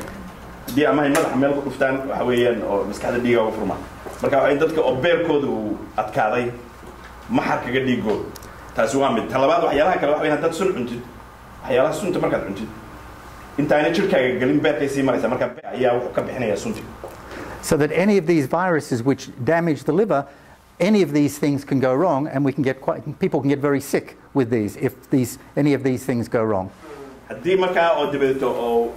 haddii ama ay madaxa meel ku dhuftaan waxa weeyaan oo maskaxda dhiigga uga furma marka waxay dadka oo beerkooda uu adkaaday ma harkaga dhiigooda taasi waa mid talabaad waxyaalaha kale waxa weeyaan haddaad sun cuntid waxyaalaha sunta markaad cuntid intaana jirkaaga gelin beerkay sii maraysa marka ayaa wuxuu ka bixinayaa sunti So that any of these viruses which damage the liver, any of these things can go wrong, and we can get people can get very sick with these if any of these things go wrong. haddii markaa oo dabadeeto oo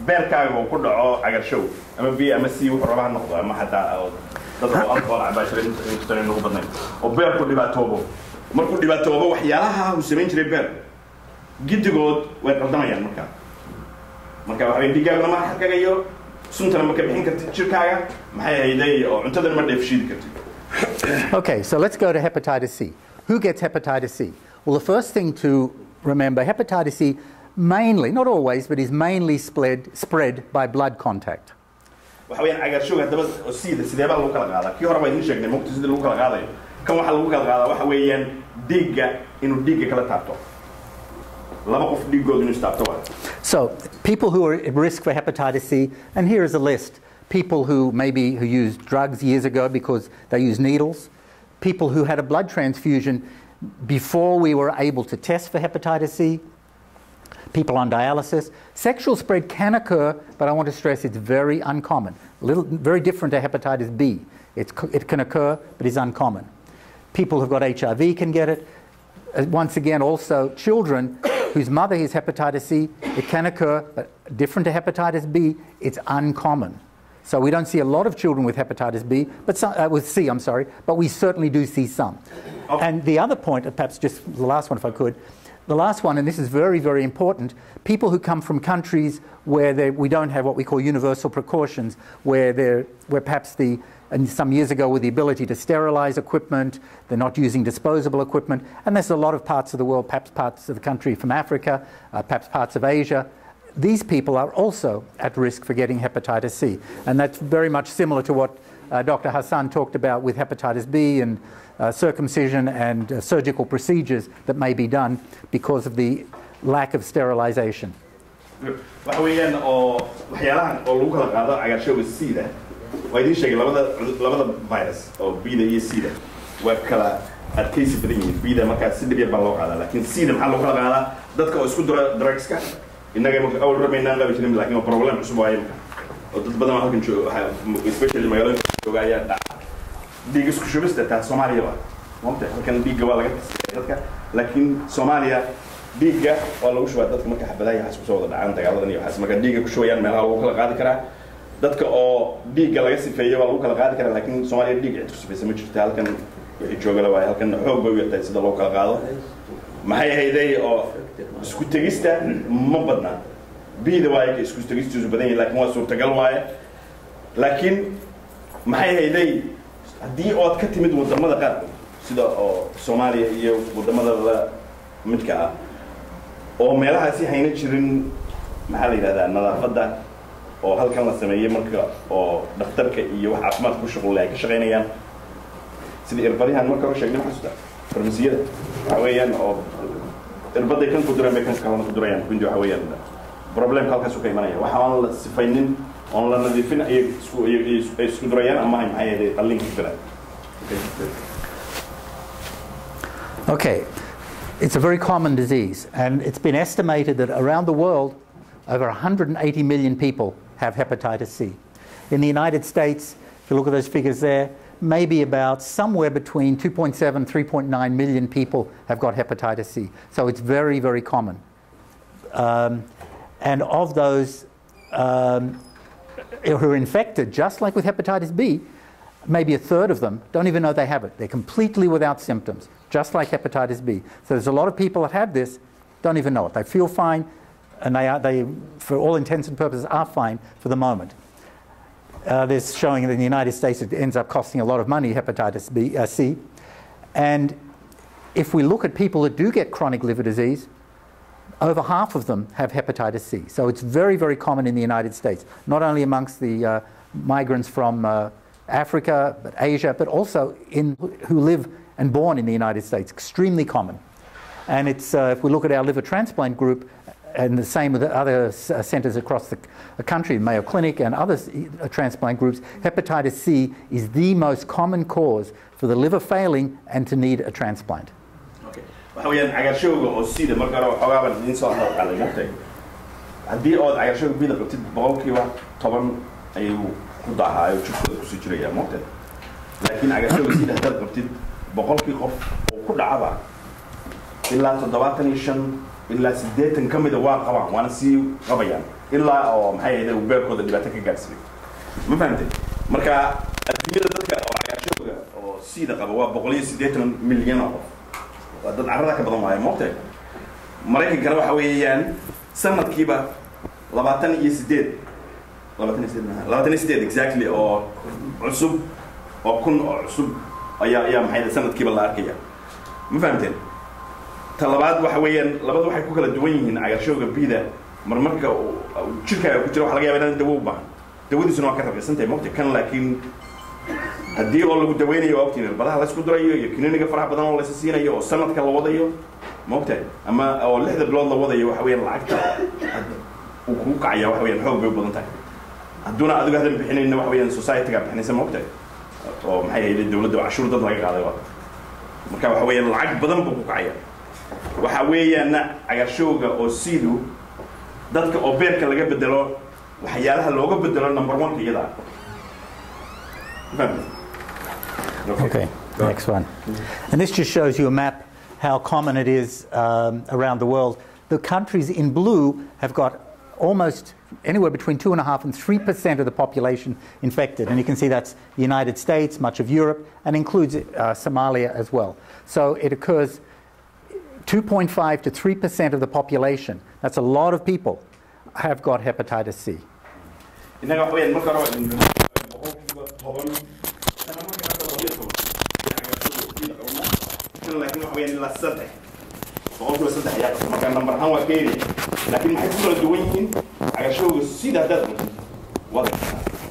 beerkaaga uu ku dhaco cagarshow ama biyo ama sii wuxuu rabaa noqdo ama xataa dad oo alcohol cabaashirin intaan ugu badnayn oo beerku dhibaatoobo markuu dhibaatoobo waxyaalaha uu samayn jiray beer gidigood way qaldamayaan marka waxa weyn digaaga lama xarkagayo suntana ma ka bixin kartid jirkaaga maxay hayday oo cuntadan ma dheefshiidi kartid. Okay, so let's go to hepatitis C. Who gets hepatitis C? Well, the first thing to remember, hepatitis C mainly, not always, but is mainly spread by blood contact. waxa weeyaan cagaarshowga haddaba oo sideebaa lagu kala qaadaa kii hore waa idin sheegnay mogta sida lagu kala qaadayo kan waxaa lagu kala qaadaa waxa weeyaan dhiigga inuu dhiigga kala taabto laba qof dhiiggooda inuu istaabto waa. So people who are at risk for hepatitis C, and here is a list: people who used drugs years ago because they used needles, people who had a blood transfusion before we were able to test for hepatitis C, people on dialysis. Sexual spread can occur, but I want to stress it's very uncommon. Very different to hepatitis B. It can occur, but it's uncommon. People who've got HIV can get it. Once again, also children whose mother has hepatitis C, it can occur, but different to hepatitis B, it's uncommon. So we don't see a lot of children with hepatitis B, but with C, I'm sorry, but we certainly do see some. Okay. And the other point, perhaps just the last one if I could, the last one, and this is very, very important, people who come from countries where we don't have what we call universal precautions, where perhaps and some years ago with the ability to sterilize equipment, they're not using disposable equipment, and there's a lot of parts of the world, perhaps parts of the country from Africa, perhaps parts of Asia. These people are also at risk for getting hepatitis C, and that's very much similar to what Dr. Hassan talked about with hepatitis B and circumcision and surgical procedures that may be done because of the lack of sterilization. waxa weeyaan oo waxyaalahan oo lagu kala qaado cagaarshowga C-da waa idin sheegay labada virus oo B-da iyo C-da waa kala adkaysi badan yihiin B-da markaa si dhib yar baa loo qaadaa laakiin C-da maxaa loo kala qaadaa dadka oo isku dura drugska innaga awal rabaynaan qabi jirin laakiin waa problem cusub waaye oo dad badan oo halkan jooga especially magaalooyinka jooga ayaa dhaca dhiig isku shubista taa Soomaaliya waa maanta halkan dhiigga waa laga tasay dadka laakiin Soomaaliya dhiigga waa lagu shubaa dadka marka xabadaha xasku soo wada dhacaan dagaaladan iyo waxaas marka dhiigga ku shubayaan meelaha lagu kala qaadi karaa dadka oo dhiigga laga sifeeyo waa lagu kala qaadi karaa laakiin Soomaaliya dhiigga cid ku sifeysa ma jirto halkan wixii jooga waa halkan xoog bay u yartahay sida loo kala qaado maxay hayday oo isku tegista ma badna biida waaye isku tegistiisu badan yahay laakiin waa suurtagal waaye laakiin maxay hayday haddii ood ka timid wadamada qaar sida oo Soomaaliya iyo wadamada la midka ah oo meelahaasi hayna jirin maxaa la yiraahdaa nadaafada oo halkan la sameeyay marka oo dhakhtarka iyo wax caafimaad ku shaqo leh ka shaqeynayaan sida irbadahan marka hore sheegnay xasuusta farmasiyada waxa weeyaan oo irbaday kan ku duraan bay kan kalena ku durayaan kundi waxa weeyaan problem halkaas uu ka imanaya waxa aan la sifaynin on la nadiifin ay isku durayaan ama ay maxay ahayd qalliinka filan. Okay. It's a very common disease, and it's been estimated that around the world, over 180 million people have hepatitis C. In the United States, if you look at those figures there, maybe about somewhere between 2.7 and 3.9 million people have got hepatitis C. So it's very, very common. And of those who are infected, just like with hepatitis B, maybe a third of them don't even know they have it. They're completely without symptoms, just like hepatitis B. So there's a lot of people that have this, don't even know it. They feel fine, and they for all intents and purposes, are fine for the moment. There's showing that in the United States it ends up costing a lot of money, hepatitis C. And if we look at people that do get chronic liver disease, over half of them have hepatitis C. So it's very, very common in the United States, not only amongst the migrants from Africa, but Asia, but also who live and born in the United States. Extremely common. And it's, if we look at our liver transplant group, and the same with the other centres across the country, Mayo Clinic and other transplant groups, hepatitis C is the most common cause for the liver failing and to need a transplant. Okay. waxa weeyaan cagaarshowga oo sida marka hore waxoogaa idin soo hadalqaaday martay haddii ood cagaarshowga bida qabtid boqolkiiba 10 ayuu ku daahayo jidhkooda kusii jiraya martay laakiin cagaarshowga sida haddaad qabtid boqolkii qof oo ku dhacaba ilaa 75 ilaa 80 ka mid ah waa qabaan waana sii qabayaan ilaa oo maxay ahayd uu beerkooda dhibaato ka gaarsiiyay ma fahamtay marka adduunyada dadka oo cagaarshowga oo sida qaba waa 180 milyan oo qof waa dad carrada ka badan waaye moogtay maraykankana waxa weeyaan sanadkiiba 28 exactly oo cusub oo kun oo cusub ayaa maxay sanadkiiba la arkaya ma fahamteen talabaad waxa weeyaan labadu waxay ku kala duwan yihiin cagaarshowga bida marmarka jirkaaga ku jira waxa laga yaabaa inaan dawo u baahan dawadiisuna waa ka raqiisantahay moogtay kan laakiin haddii oo lagu daweynayo waqtiga badaha la isku dirayo iyo kiniiniga faraha badan oo la siinayo oo sanadka la wadayo moogtay ama oo 6 bilood la wadayo waxa weeyaan lacagta uu ku kacaya waxa weeyaan xoog bay u badan tahay hadduna adigu hadan bixinayna waxa weeyaan society-ga bixinaysa moogtay oo maxay ahayd dawladda cashuur dad laga qaaday marka waxa weeyaan lacag badan buu ku kacaya waxa weeyaan cagaarshowga oo siidu dadka oo beerka laga bedelo waxyaalaha looga bedelo number 1 iyada Okay, next one. And this just shows you a map how common it is around the world. The countries in blue have got almost anywhere between 2.5% and 3% of the population infected. And you can see that's the United States, much of Europe, and includes Somalia as well. So it occurs 2.5 to 3% of the population. That's a lot of people have got hepatitis C. laakiin waxa weeyaan ilaa 3 boqolkiiba 3 ayaa qofka markaa number 1 waa keenay laakiin maxay ku kala duwan yihiin cagaarshowga sida haddaad qabtid wada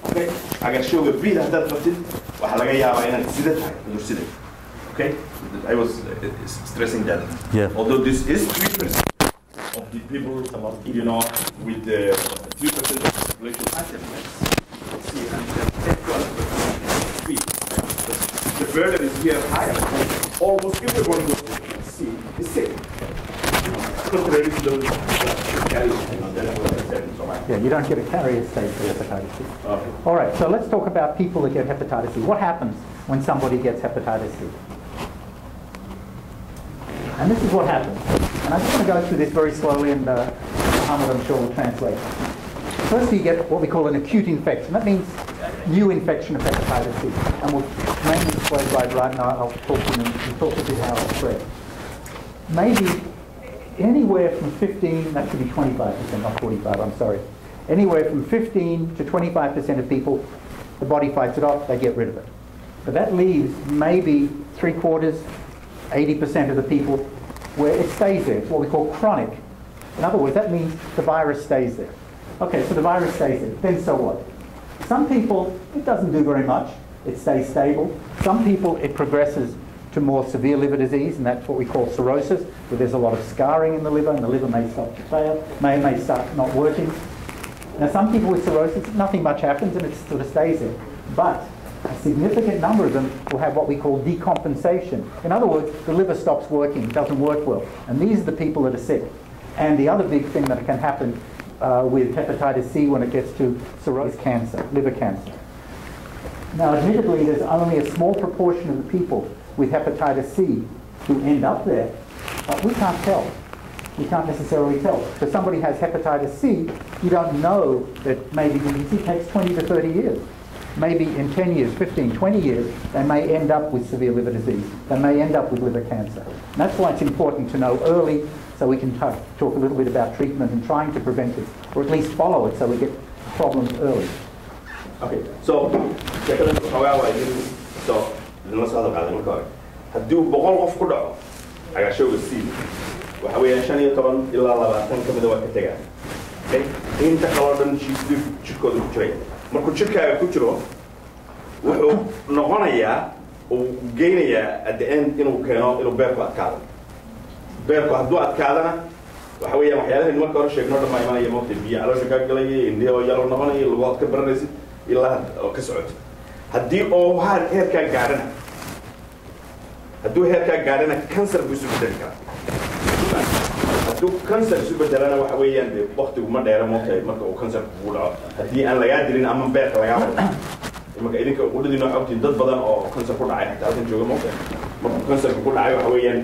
okay cagaarshowga bida haddaad qabtid waxa laga yaabaa inaad sida tahay cudur sida okay I was stressing that although this is 3% of the people you know with the 3% of the population see and the burden is here higher. Almost everyone who is sick. Yeah, you don't get a carrier state for hepatitis C. Okay. All right, so let's talk about people that get hepatitis C. What happens when somebody gets hepatitis C? And this is what happens. And I just want to go through this very slowly, and Muhammad, I'm sure, will translate. First, you get what we call an acute infection. That means new infection of hepatitis C. And we'll mainly display right now. I'll talk to you how it spreads. Maybe anywhere from 15, that should be 25%, not 45, I'm sorry. Anywhere from 15 to 25% of people, the body fights it off, they get rid of it. But that leaves maybe 3/4, 80% of the people where it stays there. It's what we call chronic. In other words, that means the virus stays there. Okay, so the virus stays there. Then so what? Some people, it doesn't do very much. It stays stable. Some people, it progresses to more severe liver disease, and that's what we call cirrhosis, where there's a lot of scarring in the liver, and the liver may start to fail, may start not working. Now, some people with cirrhosis, nothing much happens, and it sort of stays there. But a significant number of them will have what we call decompensation. In other words, the liver stops working, doesn't work well. And these are the people that are sick. And the other big thing that can happen with hepatitis C when it gets to cirrhosis is cancer, liver cancer. Now, admittedly, there's only a small proportion of the people with hepatitis C who end up there, but we can't tell. We can't necessarily tell. So somebody has hepatitis C, you don't know that maybe the disease takes 20 to 30 years. maybe in 10 years, 15, 20 years, they may end up with severe liver disease. They may end up with liver cancer. And that's why it's important to know early so we can talk a little bit about treatment and trying to prevent it, or at least follow it so we get problems early. Okay, so second, so let's have a look. Hadduu boqol qof ku dhaco cagaarshowga C waxa weeyaan 15 ilaa 20 kamid waa ka tagaa. Okay, inta kale dhan jirkooda ku jiray. Markuu jirkaaga ku jiro wuxuu noqonayaa uu geynayaa at the end inuu keeno inuu beerku adkaado. Beerku hadduu adkaadana waxa weeyaan waxyaalaha marka hore sheegno dhammaan imanaya moqti biyo caloosha ka galaya indhihi oo yalo noqonaya lugood ka baranaysid ilaa oo ka socoto. Haddii oo heerkaa gaadhana hadduu heerkaa gaadhana kansar buu isu bedeli karaa. hadduu kansar isu bedelana waxa weeyaan dee waqtigu ma dheera moogtahay marka uu kansarku kugu dhaco haddii aan lagaa dilin ama beerka lagaa wado marka idinka udhadiina ogtiin dad badan oo kansar ku dhacay xataa halkan jooga moogtahay markuu kansarku ku dhacay waxa weeyaan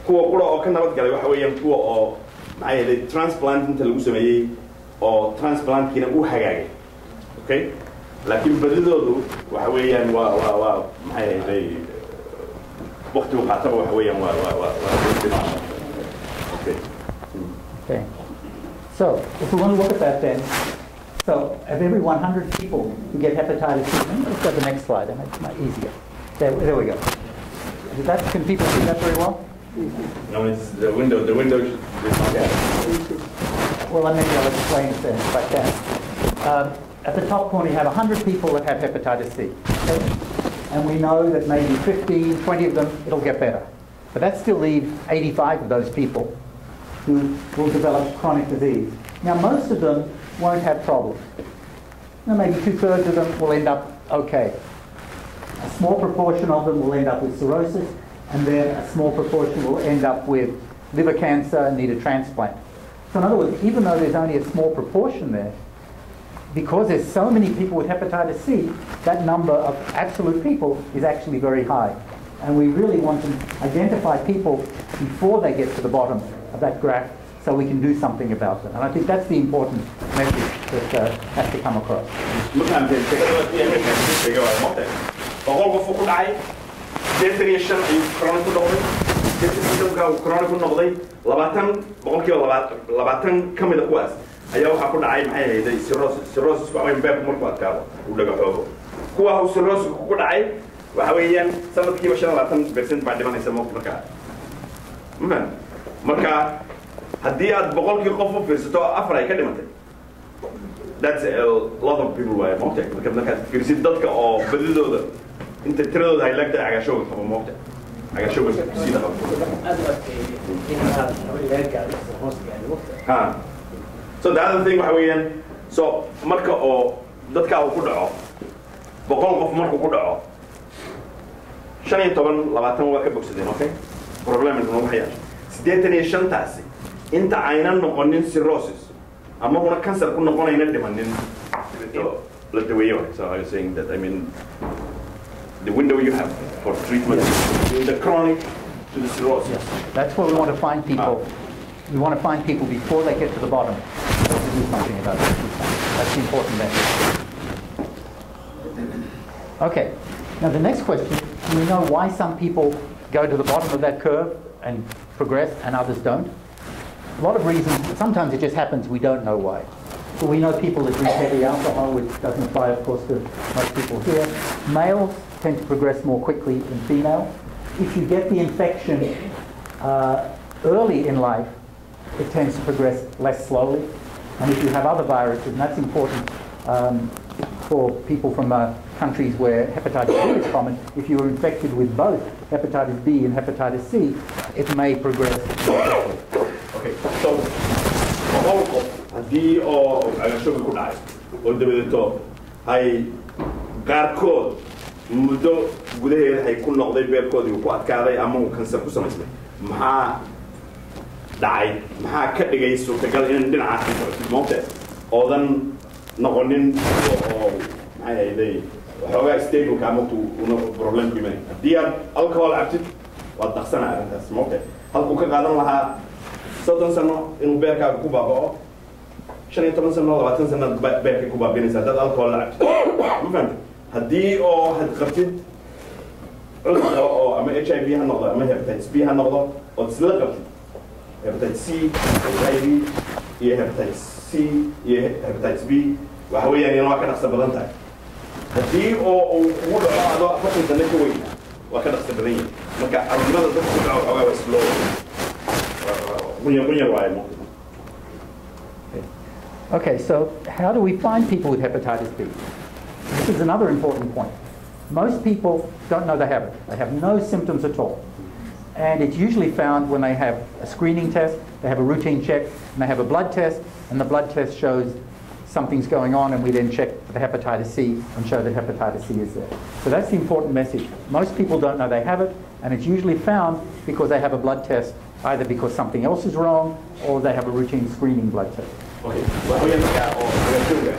kuwa qura oo ka nabad galay waxa weeyaan kuwa oo maxay ahayd transplant inta lagu sameeyey oo transplantkiina uu hagaagay. Okay, laakiin badidoodu waxa weeyaan waa maxay ahayd waqtigu qaataba waxa weeyaan waa Okay. So, if we want to look at that then, so of every 100 people who get hepatitis C, let's go to the next slide, that makes it easier. There we go. Can people see that very well? No, it's the window is not there. Well, maybe I'll explain it then if I can. At the top corner you have 100 people that have hepatitis C. Okay? And we know that maybe 15, 20 of them, it'll get better. But that still leaves 85 of those people who will develop chronic disease. Now, most of them won't have problems. Now, maybe 2/3 of them will end up okay. A small proportion of them will end up with cirrhosis, and then a small proportion will end up with liver cancer and need a transplant. So in other words, even though there's only a small proportion there, because there's so many people with hepatitis C, that number of absolute people is actually very high. And we really want to identify people before they get to the bottom of that graph so we can do something about them. And I think that's the important message that has to come across. ayaa waxa ku dhacay maxay ahayd cirrhosis waxa weyn beerku markuu adkaado uu dhaga xoogo kuwa uu cirrhosis ku dhacay waxa weeyaan sanadkiiba 25% baa dhimanaysa marka marka haddii aad boqolkii qof u fiirsato afar ay ka dhimatay that's a lot of people way moogtay marka fiirsid dadka oo badidooda inta tiradooda ay lagta cagaashowga qabo moogtay cagaashowga sida ha. So the other thing waxa weeyaan so marka oo dadka uu ku dhaco boqol qof markuu ku dhaco 15 20 waa ka bogsadeen. Okay, problem inuu waxay 85 taasi inta aynan noqonin cirrhosis ama una cancer ku noqonayna dhimanin la daweeyo. So I was saying that I mean the window you have for treatment in the chronic to the cirrhosis. Yes. That's where we want to find people. We want to find people before they get to the bottom to do something about it. That's the important message. Okay. Now the next question, we know why some people go to the bottom of that curve and progress and others don't. A lot of reasons. Sometimes it just happens we don't know why. So we know people that drink heavy alcohol, which doesn't apply, of course, to most people here. Males tend to progress more quickly than females. If you get the infection early in life, it tends to progress less slowly. And if you have other viruses, and that's important for people from countries where hepatitis B is common, if you are infected with both hepatitis B and hepatitis C, it may progress quickly. Okay, so haddii oo cagaashowga ku dhacay oo dabadeeto ay qaarkood muddo gudaheeda ay ku noqday beerkoodii ku adkaaday ama uu kansar ku samaysmay maxaa dhacay maxaa ka dhigay suurtagal in dhinacaas moogta oodan noqonin oo maxay ahayd waxoogaa stable ka moogtu una problem kiimay haddii aad alcohol cabtid waad dhaqsanaa arrintaas moogta halkuu ka qaadan lahaa 30 sano inuu beerkaaga ku baaba'o 15 sano 20 sano beerkay ku baabinaysa dad alcohol la cabtid ma fahamtay haddii oo had qabtid cudur oo ama HIV ha noqdo ama hepatitis B ha noqdo oo isla qabtid hepatitis C HIV iyo hepatitis C iyo hepatitis B waxa weeyaan inay waa ka dhaqso badan tahay haddii oo uu ugu dhaco adoo 40 sano ka weyn waa ka dhaqso badan yahay marka cudurrada dadka ku dhaco waa slow kunya waaye Okay, so how do we find people with hepatitis B? This is another important point. Most people don't know they have it. They have no symptoms at all. And it's usually found when they have a screening test, they have a routine check, and they have a blood test, and the blood test shows something's going on, and we then check for the hepatitis C and show that hepatitis C is there. So that's the important message. Most people don't know they have it, and it's usually found because they have a blood test, either because something else is wrong, or they have a routine screening blood test. Okay, waxa weeyaan markaa oo agaajoga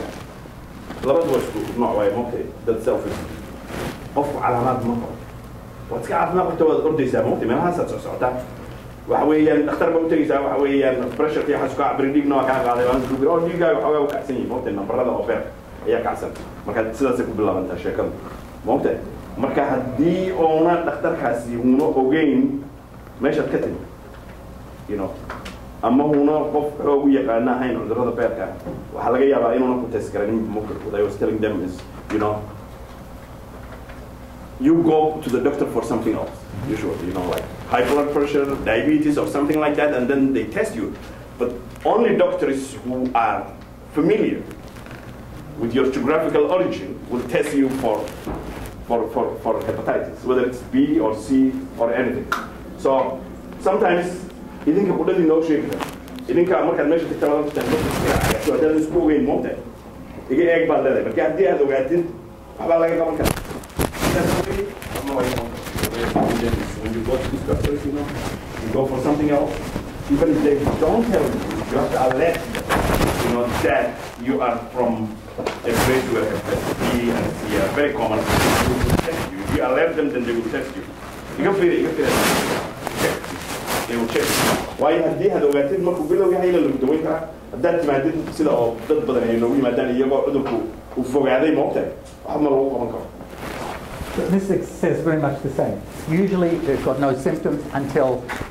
labadu waa isku nooc waaye moogtay dad selfish qofku calaamaad ma qabo waad iska caafimaad qabta waad ordaysaa moogtay meelahaasaad socotaa waxa weeyaan dhakhtar ba u tegaysaa waxa weeyaan pressureka iyo xasuuka cabiri dhiigna waa kaa qaaday waan duubi oo dhiigaaga waxoogaa u kacsan yihin moogtay nambarada oo beer ayaa kacsan marka sidaasay ku bilaabantaa sheekadu moogtay marka haddii oona dhakhtarkaasi una ogeyn meeshaad ka timi you know ama huna qof xoogu yaqaana ahayn cudurrada beerka waxa laga yaabaa inuuna ku test garanin what I was telling them is you know you go to the doctor for something else usually you know like high blood pressure diabetes or something like that and then they test you but only doctors who are familiar with your geographical origin will test you for hepatitis whether it's B or C or anything so sometimes idinka qudhadii noo sheegi kara idinka markaad meesha tagta wada tagta so haddaad isku ogeyn moogtahay iga eeg baad leedahay marka haddii aad ogaatid waxbaa laga qaban karaa when you go to these doctors you know you go for something else even if they don't tell you you have to alert them you know that you are from a place where hepatitis B and C are very common they will test you if you alert them then they will test you iga fiiri they will check why haddii had ogaatid markuu bilow yahay la lagu daweyn karaa haddaad timaadid sida oo dad badan ay noogu yimaadaan iyagoo cudurku uu fogaaday moogtahay waxba ma lagu qaban karo This says very much the same. Usually they've got no symptoms until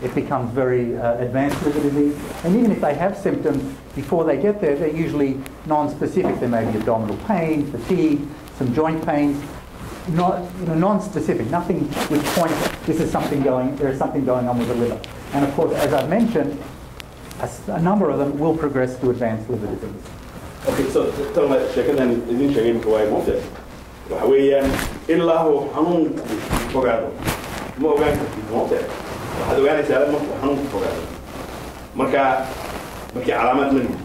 it becomes very advanced liver disease. And even if they have symptoms before they get there, they're usually non-specific. There may be abdominal pain, fatigue, some joint pains, non-specific, nothing which points there's something going on with the liver. And of course, as I've mentioned, a number of them will progress to advanced liver disease. Okay, so tell me, sheekadan idin sheegay marka waa moogtahay waxa weeyaan ilaa uu xanuunku fogaado ma ogaan kartid moogtahay waxaad ogaanaysaa markuu xanuunku fogaado marka markii calaamaad ma nihin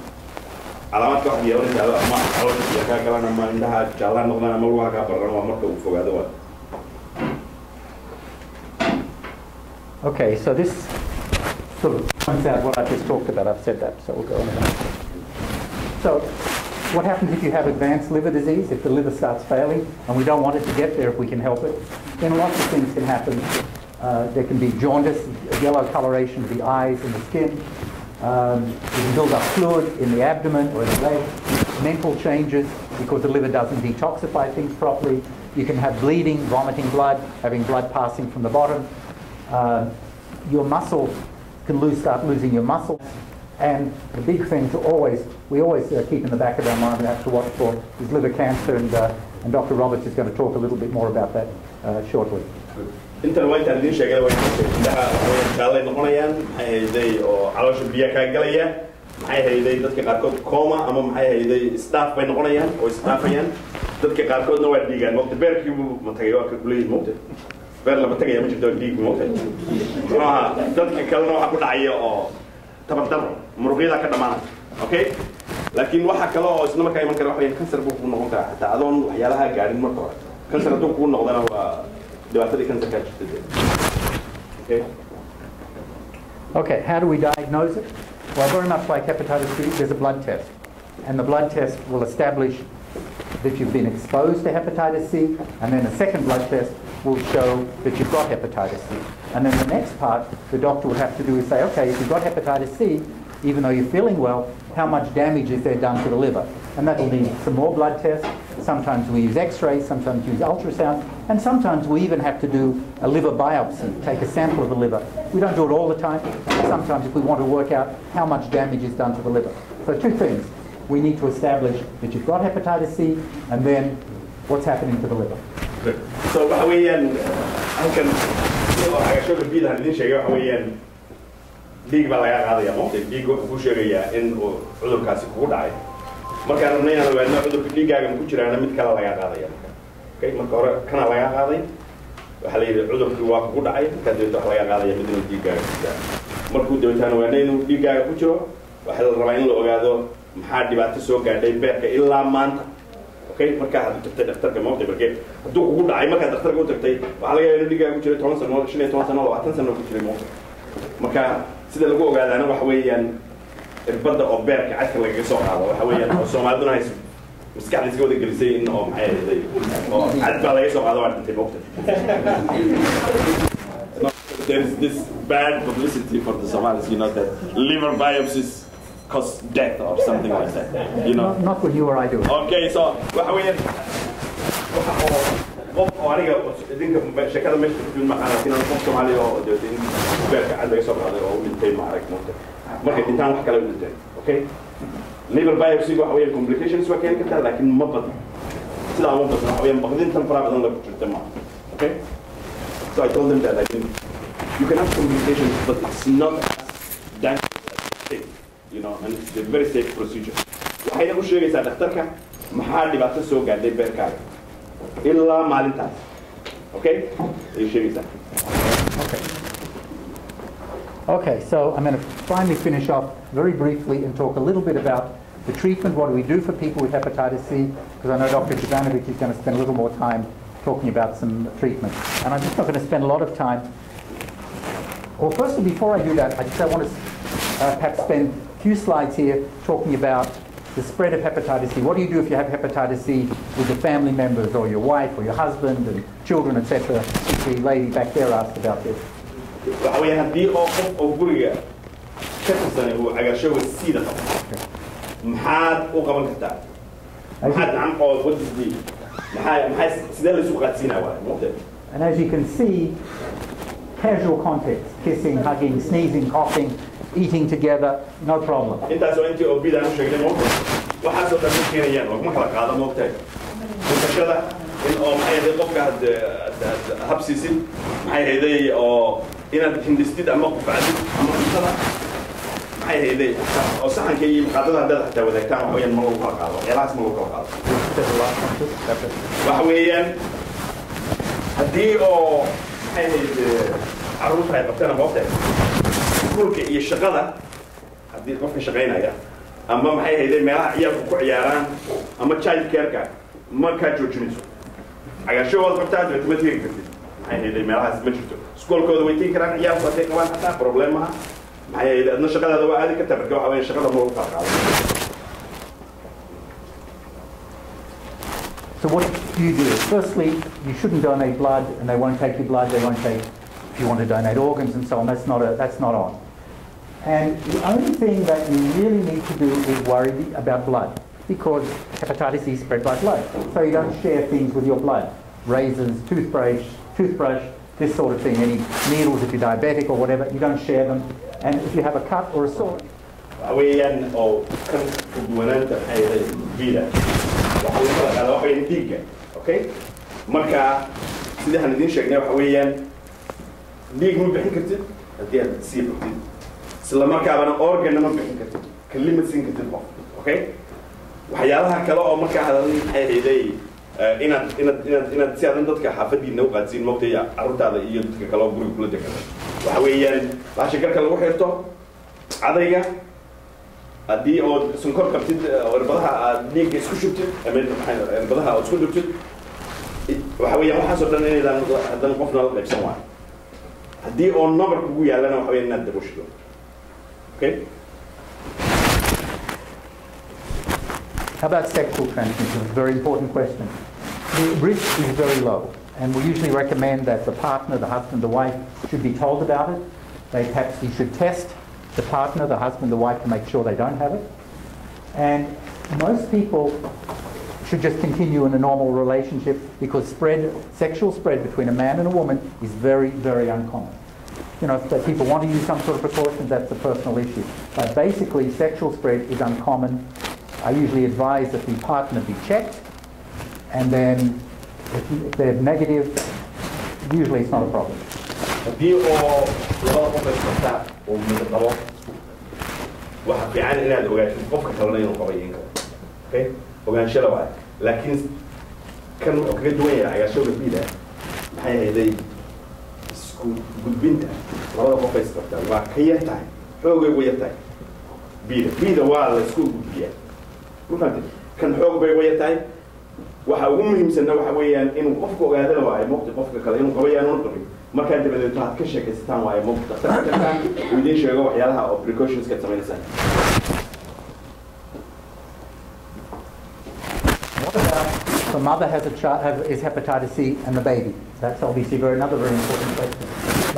calaamaadka waxaad yeelanaysaa ama caloosha biyo kaa galaan ama indhaha jaallaan noqdaan ama lugaha kaa barran waa marka uu fogaado waa Okay, so this sort of points out what I just talked about. I've said that, so we'll go on and on. So what happens if you have advanced liver disease, if the liver starts failing, and we don't want it to get there if we can help it? Then lots of things can happen. There can be jaundice, yellow coloration of the eyes and the skin. You can build up fluid in the abdomen or in the leg. Mental changes because the liver doesn't detoxify things properly. You can have bleeding, vomiting blood, having blood passing from the bottom. Your muscles can start losing your muscles. And the big thing we always keep in the back of our mind and have to watch for is liver cancer, and Dr. Roberts is going to talk a little bit more about that shortly. intan waa intaan idin sheegay waa indhaha jaalay noqonayaan maxay hayday oo caloosha biyo kaa galaya maxay hayday dadka qaarkood coma ama maxay hayday staff bay noqonayaan oo staafayaan dadka qaarkoodna waa dhiigaan waqti beerkii ma tagay waa ka kuleeyay moogtay beer lama tagaya ma jirto dhiig moogtay dadka kalena waxa ku dhacaya oo tabardaro muruqyada ka dhamaanay okay laakiin waxa kale oo isna markaa iman kara waxa weeyaan kansar buu ku noqon karaa xataa adoon waxyaalaha gaarin marka hore kansar hadduu ku noqdana waa dhibaatadii kansarkaa jirta Okay, how do we diagnose it? Well, very much like hepatitis B, there's a blood test. And the blood test will establish that you've been exposed to hepatitis C, and then a second blood test will show that you've got hepatitis C. And then the next part, the doctor would have to do is say, okay, if you've got hepatitis C, even though you're feeling well, how much damage is there done to the liver? And that will need some more blood tests, sometimes we use x-rays, sometimes we use ultrasound, and sometimes we even have to do a liver biopsy, take a sample of the liver. We don't do it all the time, sometimes if we want to work out how much damage is done to the liver. So two things. We need to establish that you've got hepatitis C, and then what's happening to the liver. Good. So waxa weeyaan halkan cagashada biida aan idin sheegay waxa weeyaan dhiig baa laga qaadaya moqtay dhiig wuxuu ku sheegayaa in uu cudurkaasi kugu dhacay markaan rabnay inaan ogaadno cudurka dhiigaaga ma ku jiraana mid kale laga qaadaya okay marka hore kana laga qaaday waxa la yidhi cudurkii waa kugu dhacay markaa deeto wax laga qaadaya mid inuu dhiigaaga ku jira markuu dabeetaan ogaanay inuu dhiigaaga ku jiro waxaa la rabaa in la ogaado maxaa dhibaato soo gaadhay beerka ilaa maanta okay marka aad tagtay dhakhtarka moqtay markee hadduu kugu dhacay markaad dhakhtarka u tagtay waxaa laga yaabaa inuu dhiigaaga ku jiro 10 sano 15 sano 20 sano ku jiray moqtay marka sida lagu ogaadaana waxa weeyaan irbadda oo beerka cadka lagaga soo qaado waxa weeyaan oo Soomaaliduna hayso maskaxda iska wada gelisay in oo maxay ahayd oo cad baa laga soo qaado waa dhintay moqtay there is this bad publicity for the Somalis, you know, that liver biopsies cause death or something like that, you know. Not when you or I do it. Okay, so waxa weeyaan qof oo aniga idinka shakada meesha ku jiro maxaa inaan qof Soomaali oo in beerka cad laga soo qaado oo dhintay ma arag moqtay marka intaan wax kale u dhintay okay liver biopsy waxa weeyaan complications waa keeni kartaa laakiin ma badan sidaa ma badan waxa weeyaan baqdintan fara badan lagu jirta ma okay so I told them that I think you can have complications but it's not dangerous as you think, you know, and it's a very safe procedure waxayna u sheegaysaa dhakhtarka maxaa dhibaato soo gaadhay beerkaaga ilaa maalintaas okay ay sheegaysaa Okay, so I'm going to finally finish off very briefly and talk a little bit about the treatment. What do we do for people with hepatitis C? Because I know Dr. Jovanovic is going to spend a little more time talking about some treatment. And I'm just not going to spend a lot of time. Well, firstly, before I do that, I want to perhaps spend a few slides here talking about the spread of hepatitis C. What do you do if you have hepatitis C with your family members or your wife or your husband and children, etc.? The lady back there asked about this. waxa weeyaan haddii oo qof oo guriga ka tirsanay uu cagaashowa siida qabo maxaad u qaban kartaa maxaad gacan oo wadisdii maxay sidee la isu qaadsiinaa waa moqtay And as you can see, casual context, kissing, hugging, sneezing, coughing, eating together, no problem. intaas oo intii oo bidaan u sheegnay moqtay waxaasoo dhan ku keenayaan oo ma kala qaado moqtay bulshada in oo maxay ahayd qofka habsiisin maxay ahayd oo inaad hindistid ama qufacdid ama cuntada maxay ahayd oo saxanka iyo qaadada haddaad xataa wadaagtaan waxa weeyaan ma lagu kala qaado waxyaalahaas ma lagu kala qaado waxa weeyaan haddii oo maxay ahayd carruurta ay qabtana moqtay iskuulka iyo shaqada haddii qofka shaqaynaya ama maxay ahayd meelaha ciyaalku ku ciyaaraan ama child care-ka ma kaa joojinayso cagaashahooda qabtaa dabeetma tegi kartid maxay ahayd meelahaas ma jirto iskoolkooda way tegi karaan ciyaalku hadday qabaan xataa problem maha maxay ahayd adna shaqadaada waa aadi kartaa marka waxa weeye shaqada ma lagu kala qaado So what do you do? Firstly, you shouldn't donate blood, and they won't take your blood. They won't take if you want to donate organs and so on. That's not on. And the only thing that you really need to do is worry about blood, because hepatitis C is spread by blood. So you don't share things with your blood. Razors, toothbrush, this sort of thing. Any needles if you're diabetic or whatever, you don't share them. And if you have a cut or a sore, weeyaan oo kan duwanaanta maxay ahayd vida waxa lagu kala qaado waxa weeyaan dhiigga okay marka sidaan idin sheegnay waxa weeyaan dhiig ma bixin kartid haddii aad sii bixid isla markaabana organ ma bixin kartid kelima siin kartid qof okay waxyaalaha kale oo marka hadal maxay ahayd inaad si aadan dadka xaafadiina u qaadsiin moqtay carruurtaada iyo dadka kale oo guriga kula degan waxa weeyaan baasha garka lagu xirto cadayga haddii oo sonkor qabtid irbadaha aad dhiigga isku shubtid ama irbadaha aad isku durtid waxa weeyaan waxaasoo dhan inaydaan haddana qofna la qaybsan waayo haddii oo nabar kugu yaalana waxa weeyaan inaad daboshido okay How about sexual transmission? It's a very important question. The risk is very low, and we usually recommend that the partner, the husband, the wife, should be told about it. Perhaps you should test the partner, the husband, the wife, to make sure they don't have it. And most people should just continue in a normal relationship, because sexual spread between a man and a woman is very, very uncommon. You know, if people want to use some sort of precautions, that's a personal issue. But basically, sexual spread is uncommon. I usually advise that the partner be checked, and then if they're negative, usually it's not a problem. haddii oo labada qof ay qabtaa oo mid qabo waxa fiican inaad ogaatid qofka kalena inuu qabo in kale okay ogaanshada waa laakiin kan wuxuu kaga duwan yahay cagaarshowga biida maxay hayday isku gudbinta labada qof ay qabtaa waa ka yar tahay xoogay ugu yar tahay biida waa la isku gudbiyaa runtii kan xoog bay ugu yar tahay waxa ugu muhiimsanna waxa weeyaan inuu qofku ogaado waayo moqti qofka kale inuu qabayaan oo qabin marka dabadeed waxaad ka sheekaysataan waayo moqti dhakhtarka uu idin sheego waxyaalaha oo precautions ka sameynaysan. What about the mother has a child is hepatitis C and the baby? That's obviously another very important question.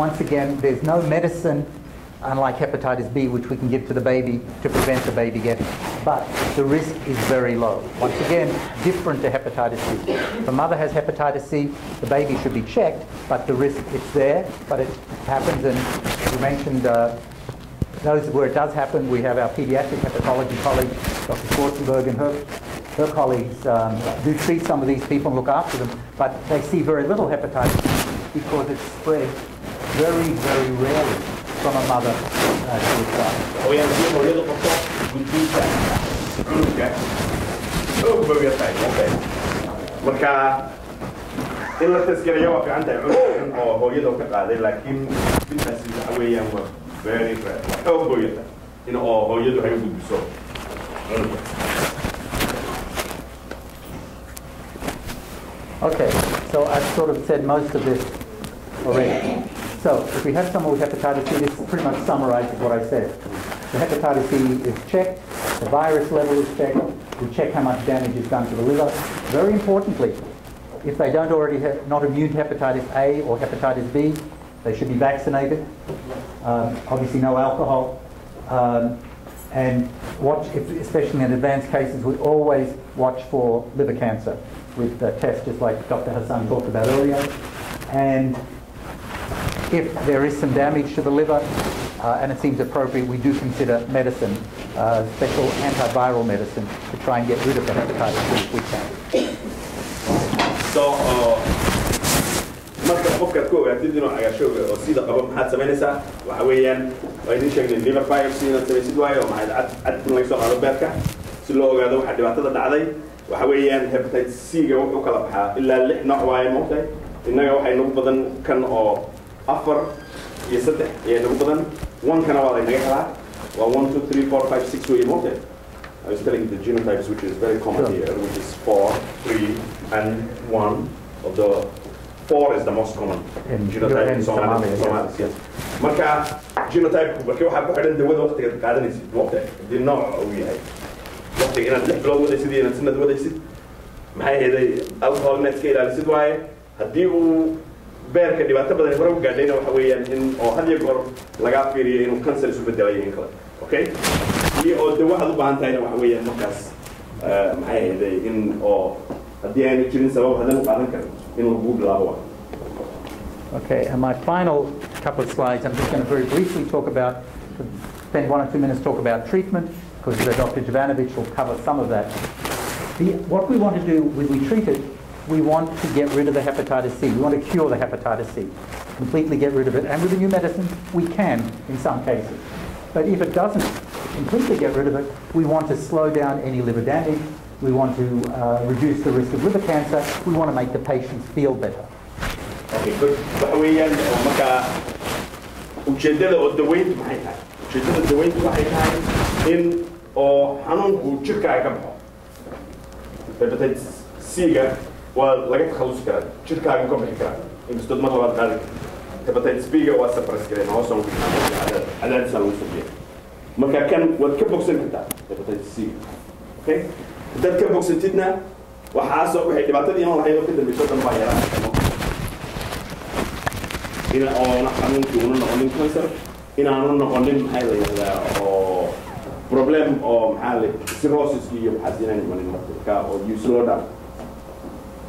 Once again, there's no medicine, unlike hepatitis B, which we can give to the baby to prevent the baby getting. But the risk is very low. Once again, different to hepatitis C. If a mother has hepatitis C, the baby should be checked, but the risk, it's there, but it happens. And you mentioned those where it does happen. We have our pediatric hepatology colleague, Dr. Schwarzenberg, and her colleagues do treat some of these people and look after them, but they see very little hepatitis C because it's spread very, very rarely from a mother to a child. We have a little with these okay. Marka in la taskariyo waa fiican tahay cunug oo hooyada ka qaaday laakiin intaas waxa weeyaan waa very rare. Oo hooyada in oo hooyadu ay u gudbiso cunugga. Okay, so I've sort of said most of this already. So if we have someone with hepatitis C, this pretty much summarizes what I said. The hepatitis C is checked, the virus level is checked, we check how much damage is done to the liver. Very importantly, if they don't already have, not immune to hepatitis A or hepatitis B, they should be vaccinated. Obviously no alcohol. And watch, especially in advanced cases, we always watch for liver cancer with tests just like Dr. Hassan talked about earlier. And if there is some damage to the liver and it seems appropriate, we do consider medicine, special antiviral medicine, to try and get rid of the hepatitis C if we can. So, marka qofka ku ogaatid inuu cagaarshowga oo sida qabo maxaad samaynaysaa waxa weeyaan waa idin sheegnay liver biopsy inaad samaysid waayo oo maxaad cad laga soo qaado beerka si loo ogaado waxa dhibaatada dhacday waxa weeyaan hepatitis C-ga wuxuu kala baxaa ilaa 6 nooc waaye moogtahay innaga waxay nagu badan kan oo 4 iyo 3 ayaa nagu badan 1 kana waa laynaga helaa waa 1 2 3 4 5 6 way moogtahay. I was telling you the genotypes, which is very common here, which is 4, 3, and 1 of the 4 is the most common genotype in Somali. Yes. Marka genotype, marka waxa ku xiran dawada waqtiga qaadanaysid waqti hadii nooc uu yahay waqtiga inaad 6 bilood wadaysid iyo inaad sanad wadaysid maxay heeday alcohol net ka ilaalisid waaye hadii uu beerka dhibaato badan hore u gaadhayna waxa weeyaan in oo had iyo goor laga fiiriyo inuu cancer isu bedelayo in kale okay oo dawada u baahan tahay waxa weeyaan markaas maxay heeday in oo hadii aan jirin sabab hadan u qaadan karin in lagu bilaabo. Okay, and my final couple of slides, I'm just going to very briefly talk about, spend 1 or 2 minutes talk about treatment, because Dr. Jovanovic will cover some of that. What we want to do when we treat it, we want to get rid of the hepatitis C. We want to cure the hepatitis C, completely get rid of it. And with the new medicine, we can in some cases. But if it doesn't completely get rid of it, we want to slow down any liver damage. We want to reduce the risk of liver cancer. We want to make the patients feel better. Okay, good. Waxa weeyaan marka ujeedada oo daweyntu maxay tahay? Ujeedada daweyntu waxay tahay in oo xanuunku jirkaaga ka baxo. Hepatitis C-ga waa laga takhalusi karaa, jirkaaga ka bixi karaa. Inkastoo mar labaad qaadi hepatitis B-ga waa suppress kareen hoos u dhigay cadaadis lagu sameeyay. Marka kan waad ka bogsan kartaa hepatitis C. Okay? Dad ka bogsantidna waxaa soo waxay dhibaatadii inuu lahayd oo ka dambayso dhan baa yaraa. إن أو نحن نقول إن cancer إن أنا نقول maxay la yiraahdaa oo problem or cirrhosis you has in anyone in Africa or you slow down.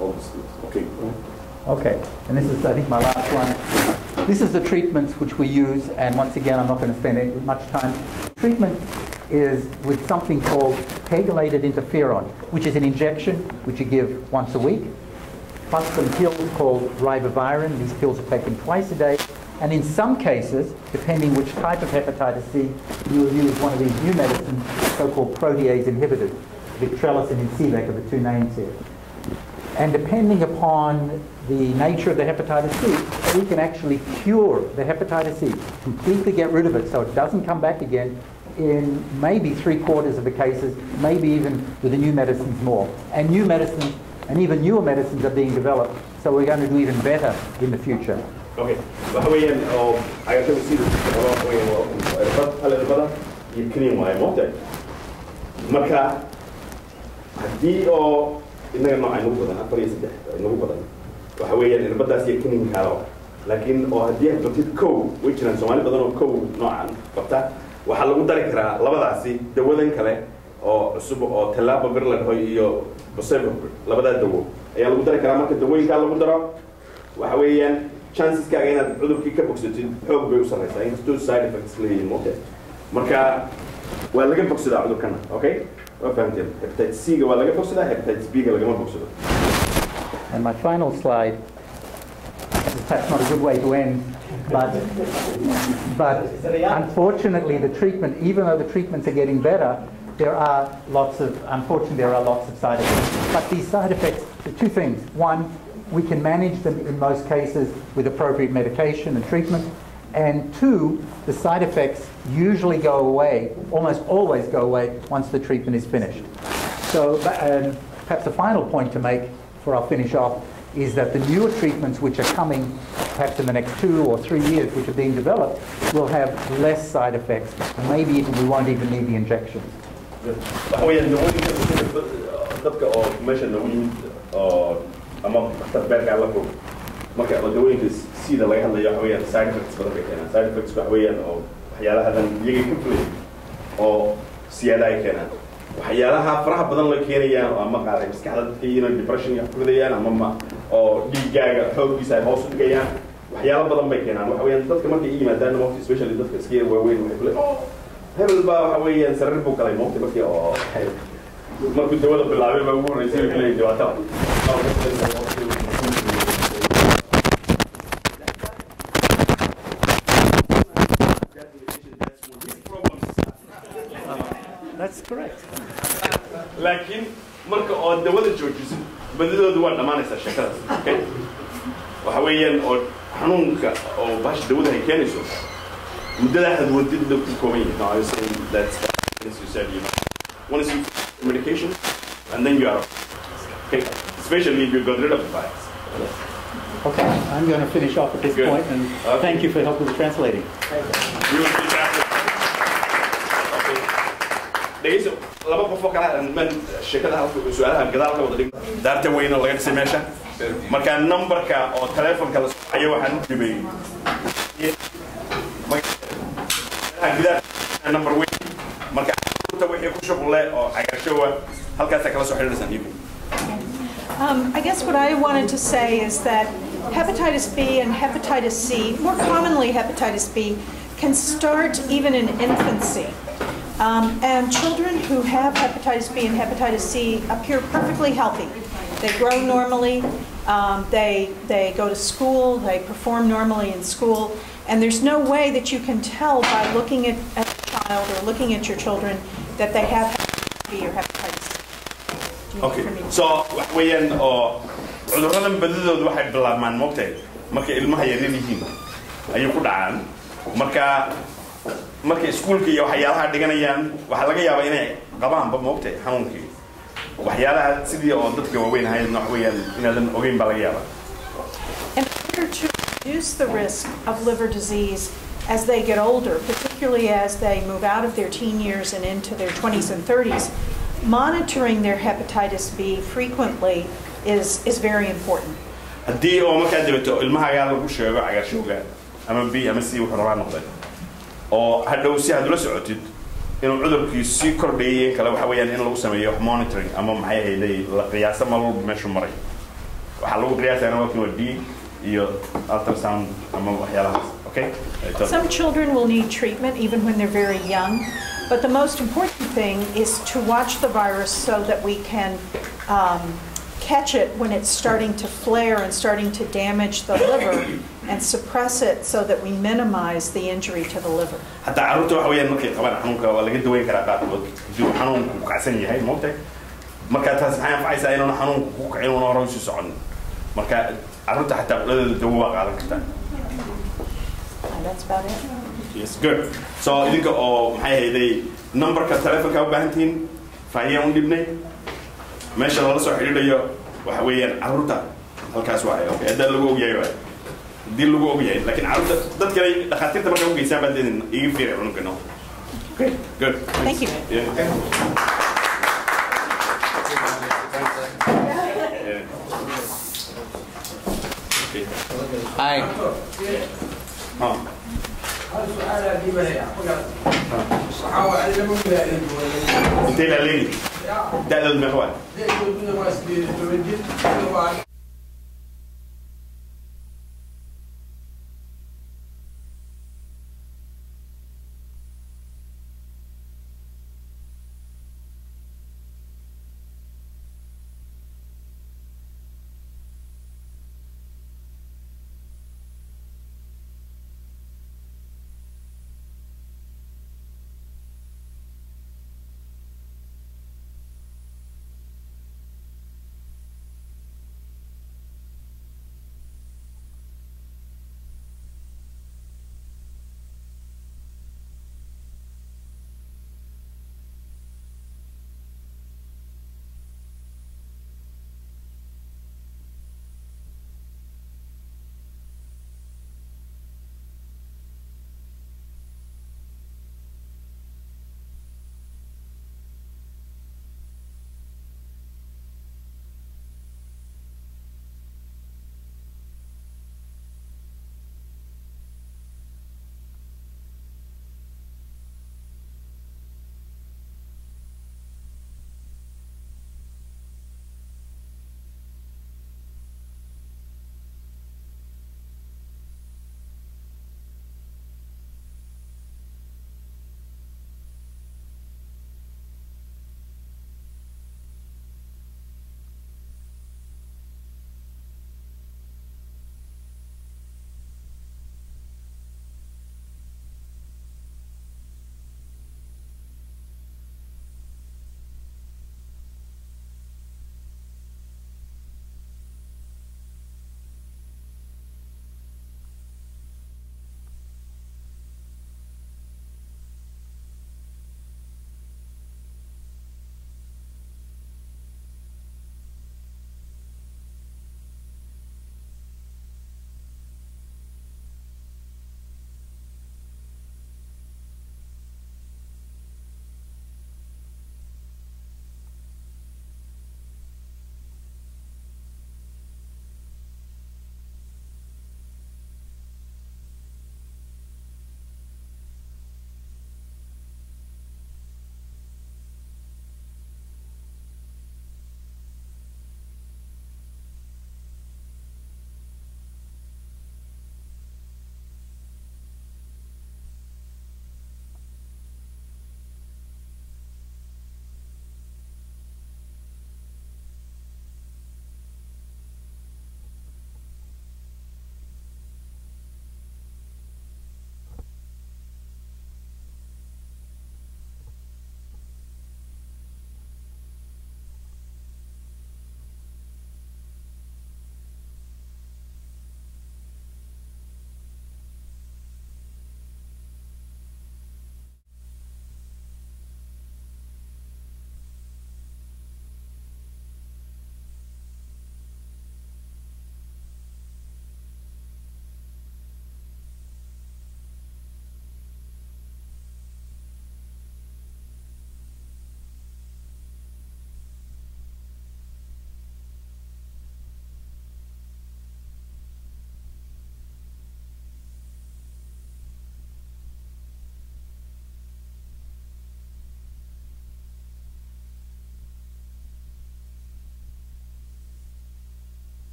Obviously. Okay. Okay, and this is, I think, my last one. This is the treatments which we use, and once again, I'm not going to spend much time. Treatment is with something called pegylated interferon, which is an injection which you give once a week, plus some pills called ribavirin. These pills are taken twice a day, and in some cases, depending which type of hepatitis C, you will use one of these new medicines, so-called protease inhibitors, Victrellis and Incivek are the two names here. And depending upon the nature of the hepatitis C, we can actually cure the hepatitis C, completely get rid of it so it doesn't come back again in maybe 3/4 of the cases, maybe even with the new medicines more. And new medicines, and even newer medicines are being developed, so we're going to do even better in the future. Okay. وحويا I can see this يمكن ما يموت مركا هدي أو إننا نوع إنه بدنا فريسة إنه بدنا وحويا إن بدنا سيكون كارو لكن أو هدي هتوتيد كو ويجنا سومالي بدنا كو نوعا بتاع وحلو مدرك را لبدا سي دوّدن كله أو سب أو تلاب برلن هاي يو بسبب لبدا دو أيام مدرك را ما كدوّين كله مدرك وحويا chances ka inaad cudurkii ka bogsatid xoog bay u sareysaa inkastoo side effects leeyihiin moogtahay marka waa laga bogsadaa cudurkana okay waa fahamteen hepatitis C ga waa laga bogsadaa hepatitis B ga lagama bogsado. And my final slide, that's not a good way to end, but unfortunately the treatment, even though the treatments are getting better, unfortunately there are lots of side effects. But these side effects, the two things. One, we can manage them in most cases with appropriate medication and treatment. And two, the side effects usually go away, almost always go away once the treatment is finished. So perhaps a final point to make before I'll finish off is that the newer treatments which are coming perhaps in the next 2 or 3 years which are being developed will have less side effects. Maybe even we won't even need the injections. أما تبارك على كم مركب الدوين في سيدا الله يحل يحويان side effects بدك كنا side effects بحويان أو حيالها هذا يجي كمبلي أو سيادة كنا وحيالها فرح بدن لك هنا أو أما قاعد بس كهذا هنا depression يحكي ذي أنا أما أو دي جاء حب بيساعد هوس جايان وحيالها بدن بكنا وحويان ضد كمان كي ما دان موت especially ضد كسكير وين ويقول أوه هبل بقى حويان سربوا كلام موت بكي أو ما كنت ولا بالعربي بقول رئيسي كلام جواتها That's correct. لكن مركو الدول الجوجس بدلوا دول ما نسى شكلها okay وحويا أو حنونك أو باش دول هي كنيسو مدة هاد وديد دكتور كومي now I say that's as you said you want to see medication and then you are okay especially if you got rid of the virus. Okay, I'm going to finish off at this point and thank you for help with translating. You will be translating. ليش لما بفكر من الشركة سؤالها قدرها وضدين دارت وين الله ينسى ماشى مكان نمبر كا أو تلفون كلا أيوة واحد يبي مكان نمبر وين مكان توي يكون شغل أو عشوة هل كذا كلا سؤال لسه يبي. I guess what I wanted to say is that hepatitis B and hepatitis C, more commonly hepatitis B, can start even in infancy. And children who have hepatitis B and hepatitis C appear perfectly healthy. They grow normally, they go to school, they perform normally in school, and there's no way that you can tell by looking at a child or looking at your children that they have hepatitis B or hepatitis C. Okay, so when cudurradan badidoodu waxay bilaabmaan moogtay marka ilmaha yaryar yihiin ayay ku dhacaan marka iskuulka iyo waxyaalaha dhiganayaan waxa laga yaabaa inay qabaanba moogtay xanuunkii waxyaalaha sidii oo dadka waaweyn ahayd nooc weeyaan inaadan ogeyn baa laga yaabaa. In order to reduce the risk of liver disease as they get older, particularly as they move out of their teen years and into their 20s and 30s, monitoring their hepatitis B frequently is very important. haddii oo markaa dibato ilmahaagaa lagu sheego cagaarshowga ama B ama C wuxuu rabaa noqday oo hadhow si aad ula socotid inuu cudurkii sii kordhayay kale waxa weeyaan in lagu sameeyo monitoring ama maxay ahayd la qiyaasa mar walba meeshu maray waxa lagu qiyaasaa waa kii D iyo ultrasound ama waxyaalahaas okay. Some children will need treatment even when they're very young, but the most important thing is to watch the virus so that we can catch it when it's starting to flare and starting to damage the liver and suppress it so that we minimize the injury to the liver. حتى عروض وحويان مركي طبعا حنونك ولا جد وين كلا قاعد جو حنون كعسني هاي موتة مركا تسمعين في عيسى إنه حنون كوكعين ونروش يسعون مركا عروض حتى بلاد دواق على كتان. That's about it. Yes, good. So I think هاي ذي number كتلفون كأو بهنتين فهي ونجيبني ماشي الله صح يديه وحويان عروضه هالكاس واعي أوكي ده اللي هو جاي دي اللي هو جاي لكن عروض ده كذا دخلت تبغى يوم جيسان بعدين يجي عنو كناه. Great, good. Thank you. Yeah. Hi. انت لي ده المحور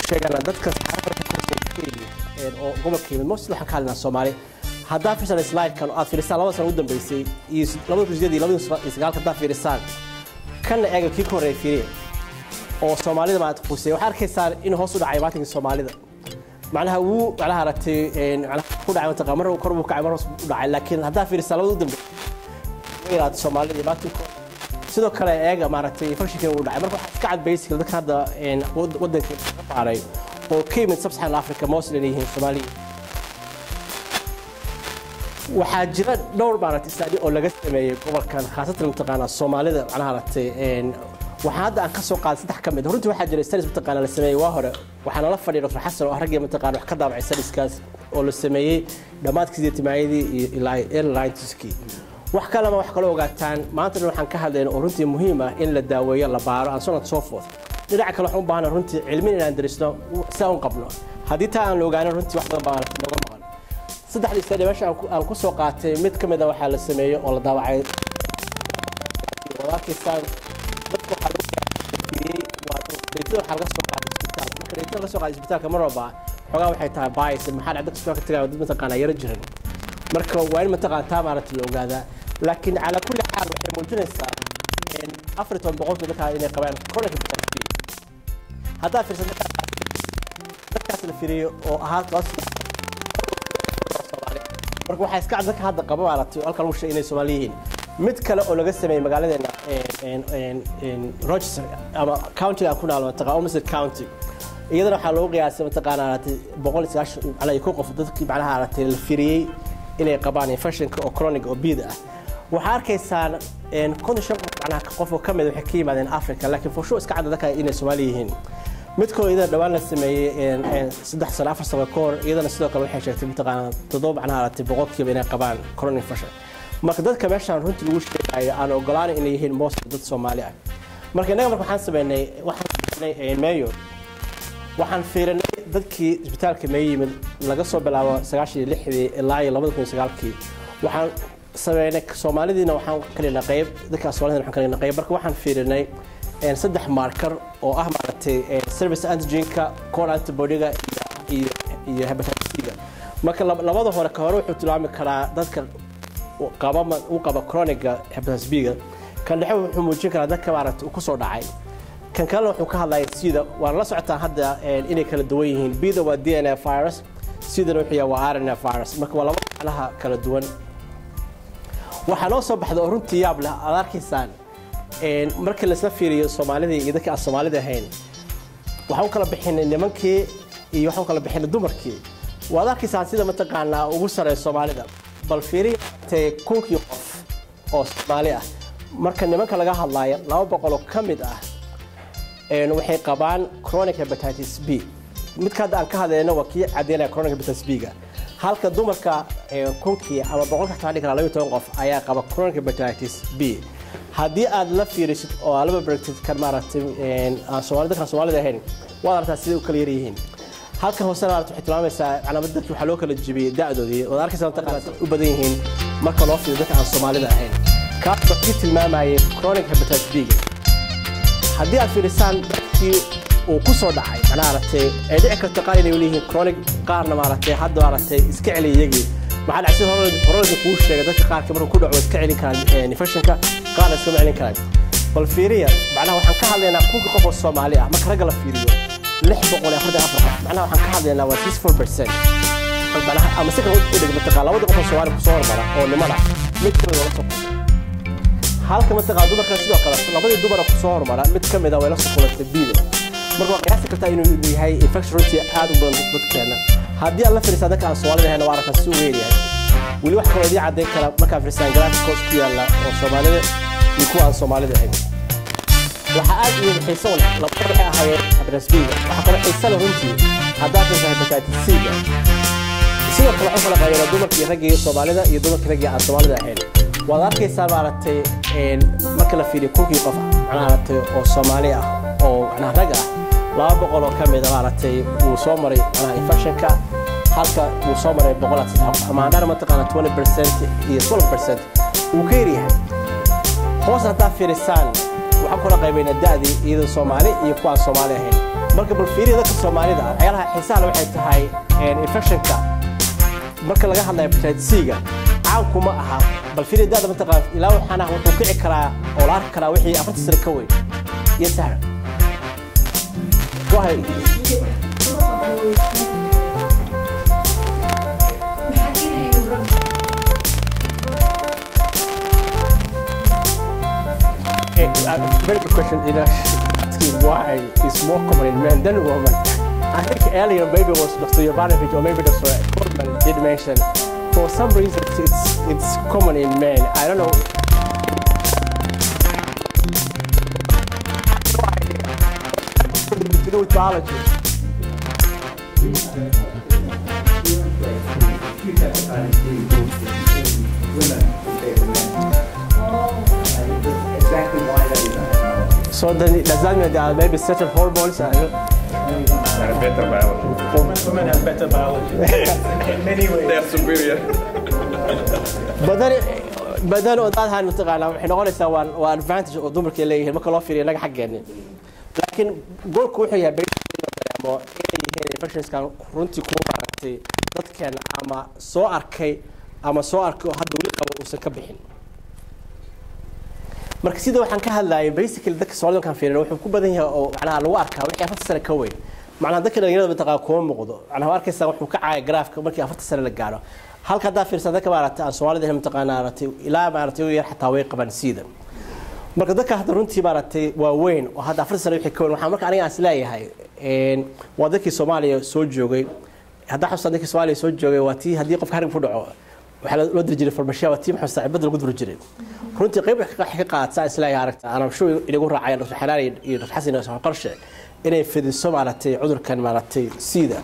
sheeganaa dadka oo gobolka yimid mostly waxaan ka hadlaynaa Soomaali haddaa fiirsan slide-kan aad fiirisaan 2 sano u dambeysay iyo 2009 haddaa fiirisaan kan eega kii koreey fiiriye oo Soomaalida ma taqoosay waxa arkaysaan in hoos u dhacay maatinka Soomaalida macnaha wuu macnaha aragtay ku dhacay inta qamar kor u kacay mar hoos u dhacay laakiin haddaa fiirisaan 2 dambe weeraad Soomaalida maatinka sidoo kale eega maaragtay fashion uu dhacay marka waxa iska cad basic dadka hadda wadanka baaray oo ka yimid Sub-Saharan Africa mostly leeyihiin Soomaali waxaa jira dhowr maaragtay study oo laga sameeyay gobolkan khaasatan taqaana Soomaalida macnaha aragtay waxa hadda aan ka soo qaaday saddex ka mid runtii waxaa jira studies taqaana la sameeyay waa hore waxaana la fadhiyo Dr. Xasan oo aragay taqaana wax ka daabacay studies-kaas oo la sameeyay dhamaadkii timaayadii ilaa airlines-kii wax kale ma wax kale ogaataan maanta waxaan ka hadlaynaa oo runtii muhiim ah in la daaweeyo la baaro aan soo soo food dhinaca kale waxaan u baahnaa runtii cilmi inaan darisno saan qabno hadii taa aan ogaano runtii wax badan baa laga maqan saddexdii study meesha aan ku soo qaatay mid ka mid ah waxa la sameeyay oo la daawacay walaakisaan dadku waxa lagu sameeyay waa daytada waxa laga soo qaaday isbitaalka marka daytada laga soo qaaday isbitaalka mar walba xogaa waxay tahay bias maxaa dhacda isbitaalka tagay dad mataqaana yara jiran marka waa in mataqaana taa maaragtay la ogaadaa laakiin ala kulli xaal waxay muujinaysaa in 40% dadka inay qabaan chronic hepatitis B hadda fiirsan dadkaas la fiiriyo oo ahaa qaas Soomaali marka waxa iska cad hadda qaba maaragtay halka lagu sheegay inay Soomaali yihiin mid kale oo laga sameeyay magaaladeena Rochester ama county ku naal Omset County iyadana waxa loo qiyaasay mataqaana 190 ala ay ku qof dadkii macnaha aragtay la fiiriyay inay qabaan infectionka oo chronic oo bid ah waxa arkaysaan condition macnaha qof oo kamid waxay ka yimaadeen Africa laakiin for sure iska cad dadka inay Soomaali yihiin mid kale iyada dhawaan la sameeyay 3 sano 4 sano koor iyadana sidoo kale waxay sheegtay mataqaana 7 macnaha aragtay boqolkiiba inay qabaan chronic infection marka dadka meeshaan runtii lagu sheegay aan ogolaan inay yihiin most dad Soomaali ah marka inaga marka waxaan sameynay mayo waxaan fiirinay dadkii isbitaalka ma yimid laga soo bilaabo 96 ilaa 2009 waxaan sameynay Soomaalidiina waxaan kaleena qayb dadka Soomaalida waxaan kaleena qayb marka waxaan fiirinay saddex marker oo ah maaragtay service antigen-ka core antibody-ga iyo hepatitis B marka labada hore ka hore wuxuu tilmaami karaa dadka qaba chronic hepatitis B kan dhexe wuxuu muujin karaa dadka maaragtay ku soo dhacay kan kale wuxuu ka hadlayaa sida waan la socotaa hadda inay kala duwan yihiin bida waa DNA virus sidana wuxuu yahay waa RNA virus marka waa laba xalaha kala duwan waxa loo soo baxday oo runtii yaab leh aad arkaysaan marka la isla fiiriyo Soomaalida iyo dadka aan Soomaalida ahayn waxa uu kala bixinay nimankii iyo waxa uu kala bixinay dumarkii waad arkaysaan sida mataqaana ugu sareeyo Soomaalida bal fiiriyay kunkii qof oo Soomaali ah marka nimanka laga hadlayo 200 oo kamid ah waxay qabaan chronic hepatitis B mid ka aan ka hadlayno waa kii cadeynaya chronic hepatitis B ga halka dumarka kunkii ama 112 qof ayaa qaba chronic hepatitis B haddii aad la fiirisid oo aad laba baragtid kan maaragtay Soomaalida ahayn waa aragtaa sida u kala yihiin halka hoosena waxay tilmaamaysaa calaamad dadka waxa loo kala jibiyay da'doodii oo arkaysan taqaana u badan yihiin marka loo fiiriyo dadka aan Soomaalida ahayn kaas waxay tilmaamayay chronic hepatitis B haddii aad fiirisaan dadkii uu ku soo dhacay macnaha aragtay ay dhici karto qaar inay leeyihiin chronic qaarna maaragtay hadda aragtay iska celiyay maxaa dhacay horada ku sheegay dadka qaar ka markuu ku dhaco iska celin karaan infectionka qaar iska celin karaan bal fiiriya macnaha waxaan ka hadlaynaa kuwa qof oo Soomaali ah marka raga la fiiriyo 644 macnaha waxaan ka hadlaynaa waa 64% macnaha ama si kale u dhigay mataqaana labada qof oo Soomaali ku soo hormara oo nimana mid kale wala soo halka mataqaana dumarka sidoo kale labadii dumar ku soo hormara mid kamid ah way la soo kulantay biida marka waa qiyaas kartaa inuu yahay infection rate aad u badan dadkeena haddii aan la fiirsan dadka aan Soomaalida ahayn waa aragtaa si weyn yahay wali wax kale oo cadeyn kara marka fiirsan graphics ku yaala oo Soomaalida iyo kuwa aan Soomaalida ahayn waxa aad u xiiso leh la qorxay ahaayeen hepatitis B waxa kale xiiso leh runtii hadda fiirsan hepatitis C sidoo kale waxa kala qayb dumarkii ragga Soomaalida iyo dumarkii ragga aan Soomaalida ahayn waad arkaysaa maaragtay marka la fiiriyo kunkii qof maaragtay oo Soomaali ah oo macnaha rag ah 200 oo kamid ah maaragtay uu soo maray infectionka halka uu soo maray 100 ama dhan mataqaana 20% iyo 12% uu ka yaryahay hoos hadda fiirisaan waxaan kula qaybayna da'dii iyada Soomaali iyo kuwa Soomaali ahayn marka bal fiiriyo dadka Soomaalida waxyaalaha xiisaha waxay tahay infectionka marka laga hadlayo hepatitis C-ga caanku ma aha bal fiiriyo da'da mataqaan ilaa waxana wuxuu kici karaa oo la arki karaa wixii 40 sano ka weyn iyo sahlan go ahead very good question. Asking why is more common in men than women. I think earlier maybe it was Dr. Jovanovic or maybe Dr. Korman did mention for some reason it's common in men. I don't know. No idea. To do with biology. So then does that mean there are maybe certain hormones and better biology. Women have better biology in many ways. They are superior. بدل وضعها نتقال إحنا قلنا سوا advantage ودمرك اللي هي مكان لافيري نجح حقني لكن قول كوحية بيت ما إيه infections كان رنتي كوما رنتي ضد كان أما سو أركي هاد ولي قبل وسكبحين marka sida waxaan ka hadlaayay basically dadka Soomaalidu kan fiirino wuxuu ku badan yahay oo macnaha lagu arkaa wixii 40 sano ka weyn macnaha dadka dhalinyarada mataqaa kuma muuqdo macnaha arkaysa wuxuu ka caay graafka markii 40 sano la gaaro halka daa fiirsan dadka maaragtay aan Soomaalida mataqaana maaragtay ilaa maaragtay yar xataa way qaban sida marka dadka hadda runtii maaragtay waa weyn oo hadda 40 sano wixii ka weyn waxaan marka aniga aan isleeyahay waa dadkii Soomaaliya soo joogay hadda xusaan dadkii Soomaaliya soo joogay waa tii hadii qof harag ku dhaco waxa loo dirjiray farmashiya waa tii maxaa saaxiibada lagu diri jiray runtii qayb wax ka qaadsa islaahay aragta ana shuu inagu raacay xalaal iyo xasan oo qarshe inay fidiso maaragtay cudurkan maaragtay sida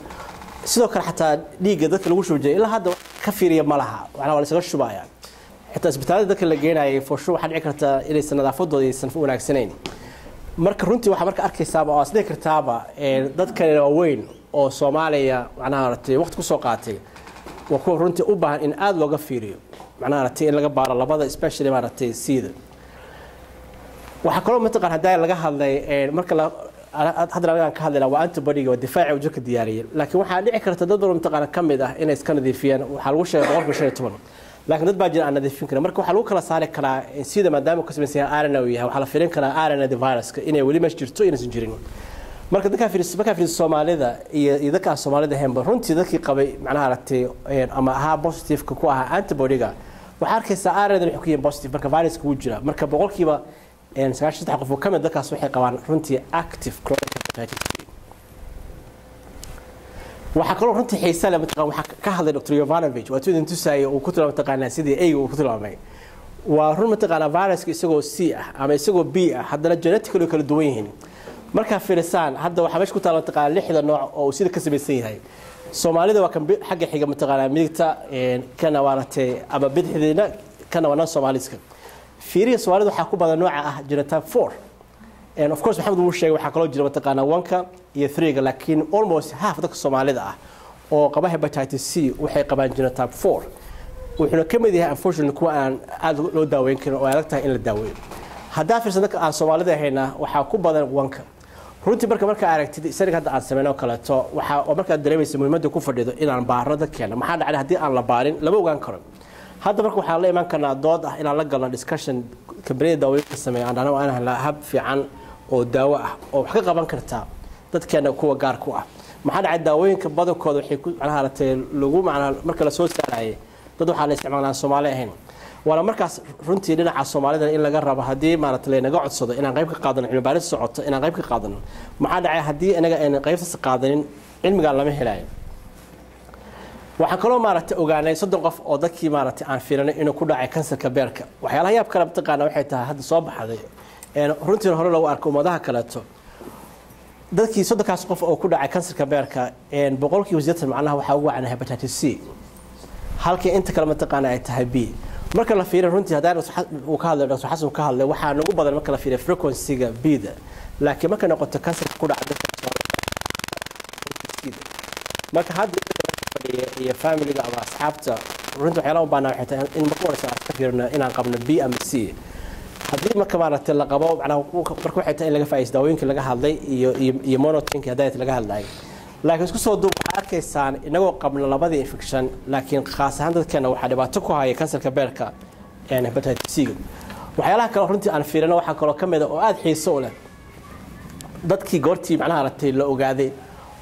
sidoo kale xataa dhiiga dadka lagu shuujay ilaa hadda ka fiiriya malaha waxa la isaga shubaya xataa isbitaalada dadka la geenayay foosho waxa dhici karta inay nadaafadooda aysan u wanaagsaneyn marka runtii waxa marka arkaysaa oo asdee kartaaba dadka weyn oo Soomaaliya macnaha maaragtay waqti ku soo qaatay وكون رنتي أوبان إن أد لوجا فيريو معناها رتي إن لوجا بارا لبضة especially ما رتي سيد وحكلوا منطقة هدايا لوجا هذا مركلا هذا لوجا كهذا لو أنت بدي والدفاع وجهك الدياري لكن وحال لعكرة تدور منطقة كم ده إن إسكان ذيفيان وحلوش غرب شيء تمر لكن ضد باجي عن ذيفين كنا مركو حلو كلا صار كلا سيد ما دام كسب سيها آرنا وياها وحلفين كلا آرنا دي فيروس إنه ولي مش جرتو إنه سنجرين marka dadka fiirsada Soomaalida iyo dadka Soomaalida hemba runtii dadkii qabay macnaha aragtay ama aha positive ku aha antibody-ga waxa arkaysa aaradan xukuyin positive marka virus ku jira marka boqolkiiba 93 qof oo kamid dadkaas waxay qabaan runtii active chronic hepatitis C waxa kaloo runtii xiiso leh mataqaan waxa ka hadlay Dr. Jovanovic waa tuu intuu saayay oo ku tala mataqaan sidii ay uu ku talaamay waa run mataqaan viruska isagoo C ah ama isagoo B ah haddana genetically kala duwan yihiin marka fiirsan hadda waxa meesha ku taala taqaan 6 nooc oo sida ka samaysan yahay Soomaalida waa kan xagga xiga mataqaan midigta kana waratay ama bidixdeena kana wana Soomaaliska fiiriya Soomaalida waxa ku badan nooca ah genotype 4 and of course Maxamed uu sheegay waxa kala jira mataqaan 1ka iyo 3ga laakiin almost half dadka Soomaalida ah oo qaba hepatitis C waxay qabaan genotype 4 wuxuuna kamid yahay unfortunately kuwa aan aad loo daaweyn karin oo ay adag tahay in la daaweeyo hadda fiirsan dadka aan Soomaalida ahayna waxa ku badan 1ka runtii marka aragtid isaga hadda aan sameeyno kala to waxa oo marka dareemaysa muhiimadda ku fadhido inaan baarada keeno maxaa dhacay hadii aan la baarin lama ogaan karo hadda marka waxa la iman karnaa dood ah inaan la galno discussion kabriyada daaweynta sameeyaan aan la hab fiican oo daawo ah oo wax ka qaban karta dadkeena kuwa gaar ku ah maxaa dhacay daawooyinka badankooda waxay ku macnaha lagu macnaha marka la soo saarayay dad waxa la isticmaalaa Soomaali ahayn wala markaas runtii dhinaca Soomaalida in laga rabo hadii maaragtay leenaga codsado inaan qayb ka qaadano cilmi baaris socoto inaan qayb ka qaadano maxaa dhacay hadii anaga aan qaybta qaadanin cilmiga lama helayo waxa kaloo maaragtay ogaanay 3 qof oo dadkii maaragtay aan fiirinay inuu ku dhacay kansarka beerka waxyaalaha yaab kala taqaana waxay tahay hadda soo baxday runtii hore lagu arko umadaha kale to dadkii 3 qof oo ku dhacay kansarka beerka boqolkiiba 80 macnaha waxa ugu wacna hepatitis C halkii inta kale ma taqaana ay tahay B marka la fiiriyo runtii hadaan uu ka hadlay Dr. Xasan ka hadlay waxa nagu badan marka la fiiriyo frequency-ga B-da laakiin marka noqoto kansarka ku dhacay marka hadda iyo family-ga ama asxaabta runtii waxyaalaha u baahnaa waxay tahay in marka hore ka fiirno inaan qabno B ama C haddii marka maaragtay la qabo macnaha marka waxay tahay in laga faa'iisto daawooyinka laga hadlay iyo monitoring diet laga hadlay laakiin isku soo duub waxaa arkaysaan inagoo qabna labadii infection laakiin khaas ahaan dadkeena waxaa dhibaato ku haya kansarka beerka hepatitis C waxyaalaha kale runtii aan fiirino waxaa kaloo ka mid ah oo aad xiiso u leh dadkii goortii macnaha aragtay la ogaaday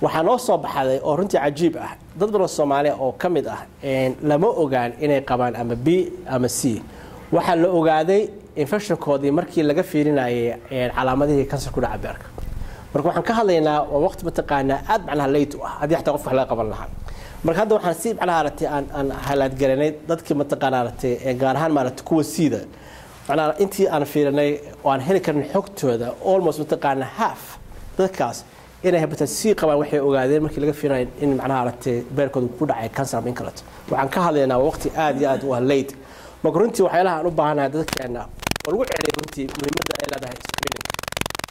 waxaa noo soo baxday oo runtii cajiib ah dad badan Soomaali oo ka mid ah lama ogaan inay qabaan ama B ama C waxaa la ogaaday infectionkoodii markii laga fiirinayay calaamadihii kansarka dhaca beerka marka waxaan ka hadlaynaa waa waqti mataqaanaa aad macnaha late ah haddii xataa qof wax laga qaban lahaa marka hadda waxaan si macnaha aragtay aan highlight garanay dadkii mataqaanaa aragtay gaar ahaan maaragtay kuwa siida macnaha intii aan fiirinay oo aan heli karin xogtooda almost mataqaanaa half dadkaas inay hepatitis C qabaan waxay ogaadeen markii laga fiirinay in macnaha aragtay beerkooda ku dhacay kansar ama inkalato waxaan ka hadlaynaa waa waqti aad iyo aad u late marka runtii waxyaalaha aan u baahanahay dadkeena oo lagu celiyay runtii muhiimadda ay leedahay screening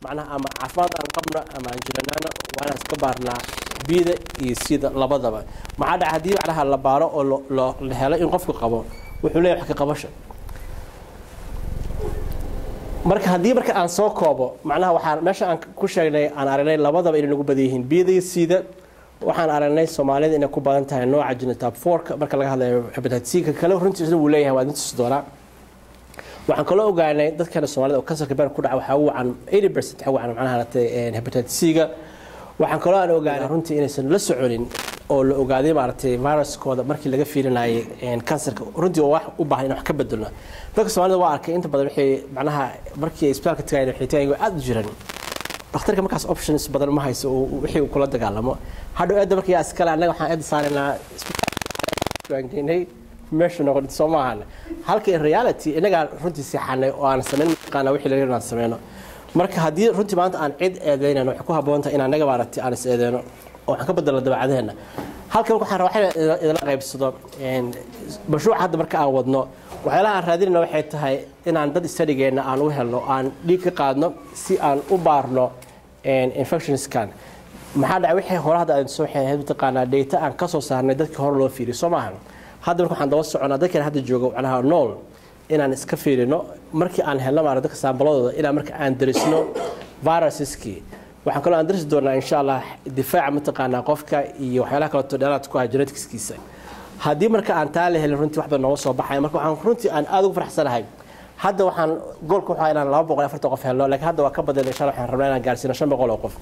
macnaha ama caafimaad aan qabno ama aan jiranaana waa inaan iska baarnaa bida iyo sida labadaba maxaa dhaca haddii macnaha la baaro oo la helo in qofku qabo wuxuu leeyahay wax ka qabasho marka haddii marka aan soo koobo macnaha waxaan meesha aan ku sheegnay aan aragnay labadaba inay nagu badan yihiin bida iyo sida waxaan aragnay Soomaalida inay ku badan tahay nooca genotype 4 marka laga hadlayo hepatitis C kale runtii uu leeyahay waa inta doona waxaan kala ogaanay dadka Soomaalida oo kansarka beerka ku dhaca waxa uu aan 80% waxa uu macnaha aragtay hepatitis C waxaan kala aan ogaanay runtii inaysan la soconin oo la ogaaday maaragtay viruskooda markii laga fiirinayay kansarka runtii wax u baahan in wax ka bedelo dadka Soomaalida waa arkay inta badan waxay macnaha markii isbitaalka tagay waxay taagay aad u jiran dhakhtarka markaas options badan ma hayso oo wixii uu kula dagaalamo hadhow aad markii askala anaga waxaan aad saarnaa isbitaalka meesha noqon Soomaaliya halka in reality inaga runtii saxanay oo aan sameyn qana wixii laga rabaa sameeyno marka hadii runtii maanta aan cid eedeynayno waxa ku haboontaa in anaga maaragtay aan is eedeeno oo waxaan ka bedelo dabacadeena halkan waxaan rabaa idin qaybsado mashruuc hadda marka aan wadno waxyaalaha aan raadinayna waxay tahay in aan dad studygeena aan u helno aan dhiig ka qaadno si aan u baarno infection scan maxaa dhacay wixii hore hadda aan soo xeehay taqaana data aan ka soo saarnay dadkii hore loo fiiriyo Soomaaliya hadda marka waxaan daba soconaa dadka hadda jooga macnaha nool inaan iska fiirino markii aan helno maaragtay dadka sambaladooda ilaa marka aan darisno viruseski waxaan kaloo aan darisi doonaa insha Allah difaaca mataqaanaa qofka iyo waxyaalaha kale oo dheeraad ku ah geneticskiisa haddii marka aan taa la helin runtii wax badan nooga soo baxay marka waxaan runtii aan aad ugu faraxsanahay hadda waxaan goolka waxaa inaan 240 qof helno laakiin hadda waa ka badan insha Allah waxaan rabnaa inaan gaarsiino 500 qof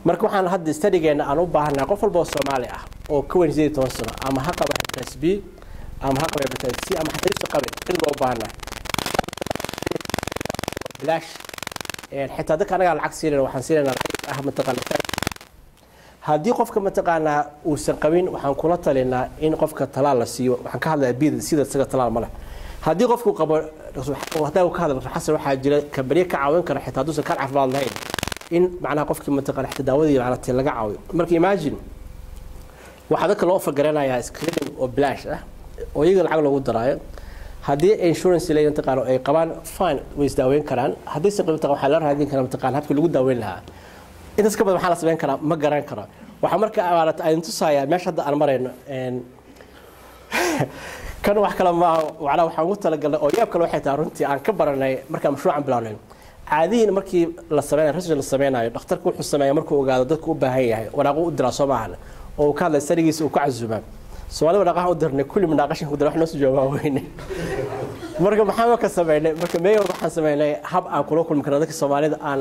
marka waxaan hadda studygeena aan u baahanahay qof walba oo Soomaali ah oo ka weyn 18 sano ama ha qaba hepatitis B ama ha qaba hepatitis C ama xataa qaba in loo baahanahay bilaash xitaa dadka anaga lacag siinayna waxaan siinaynaa mataqaanaa haddii qofka mataqaanaa uusan qabin waxaan kula talinaa in qofka talaal la siiyo waxaan ka hadlayaa bida sida isaga talaal ma leh haddii qofku qabo hadaa ka hadlo xasan waxaa jira kabariye ka caawin kara xitaa haduusan ka caafimaad lahayn in macnaha qofkii mataqaanaa xitaa daawadii macnaha laga caawiyo marka imagine waxaa dadka loo fagaranayaa screening oo bilaash ah oo iyaga lacag loogu daraayo haddii insurance leeyahay taqaano ay qabaan fine way isdaaweyn karaan haddii si qabta waxa la raadin karaa taqaan habka lagu daaweyn lahaa intaas ka badan waxa la sameyn karaa ma garan karo waxa marka abaarta ay intusaaya meesha hadda aan marayno kan wax kala ma waxaan ugu talagalnay oo yaab kale waxay tahay runtii aan ka baranay marka mashruucan bilawnay caadiin markii la sameeyo research la sameeyo dhakhtarku wuxuu sameeyaa markuu ogaado dadku u baahan yahay waraaqo u dira Soomaaliya oo ka hadlay sarigiisa uu ku casuumaa Soomaaliya waraaqaha u dirnay kulli manaaqashin ku dira wax noo soo jawaabay marka maxaa ka sameeynay marka meeyo waxaan sameeynay hab aan kula kulmi karno dadka Soomaalida aan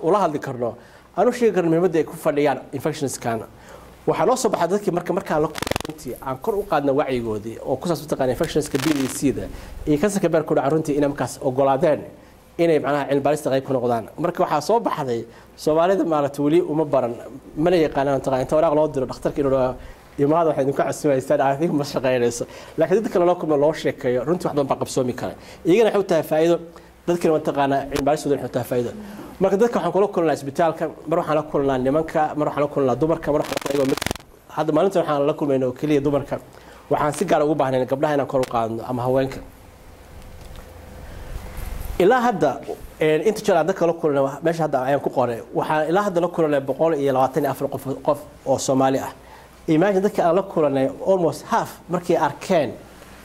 ula hadli karno aanu sheegi karno muhiimadda ay ku fadhiyaan infection scan waxa loo soo baxay dadkii marka la runtii aan kor u qaadna wacyigoodii oo ku saabsan taqaan infectionska BDC-da iyo kansarka beerka ku dhaca runtii inay markaas ogolaadeen inay macnaha cilmi baarista qayb ku noqdaan marka waxaa soo baxday Soomaalida maaragtay wali uma baran mana yaqaanaan taqaan inta waraaq loo diro dhakhtarka inuu imaado waxay idinku casuumaysaa aad ma shaqeynayso laakiin dadka kale loo kulmo loo sheekayo runtii wax badan baa qabsoomi kara iyagana waxa uu tahay faa'iido dadkana waa taqaana cilmi baaristooda waxa uu tahay faa'iido marka dadka waxaan kula kulnaa isbitaalka mar waxaan la kulnaa nimanka mar waxaan la kulnaa dumarka mar waxaan hadda maalinta waxaan la kulmaynaa oo kaliya dumarka waxaan si gaar ugu baahnayn gabdhaha inaan kor u qaadno ama haweenka ilaa hadda inta jeer aan dadka la kulnay meesha hadda ayaan ku qoray waxaan ilaa hadda la kulnay 124 qof oo Soomaali ah imagine dadka aan la kulnay almost half markay arkeen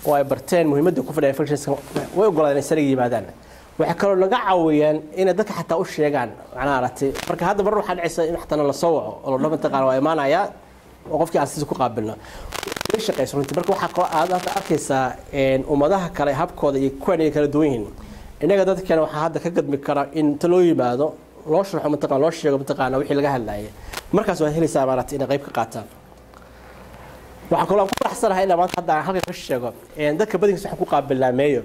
oo ay barteen muhiimadda ku fadhiya infections way ogolaadeen sariga yimaadaan waxay kaloo naga caawiyaan inay dadka xataa u sheegaan macnaha aragtay marka hadda mar waxaa dhacaysa in xataa la soo waco oo loo mataqaan waa imaanaya oo qofkii aan si ku qaabilna way shaqayso runtii marka waxaa koo aad arkaysaa ummadaha kale habkooda iyo kuwan ay kala duwan yihiin inaga dadkana waxaa hadda ka gadmi kara in inta loo yimaado loo sharxo mataqaan loo sheego mataqaan wixii laga hadlayay markaas waa helaysaa maaragtay inay qayb ka qaataan waxaa kaloo ku faraxsanahay in maanta hadda aan halka ka sheego dadka badankiisa waxaan ku qaabilnaa meeyo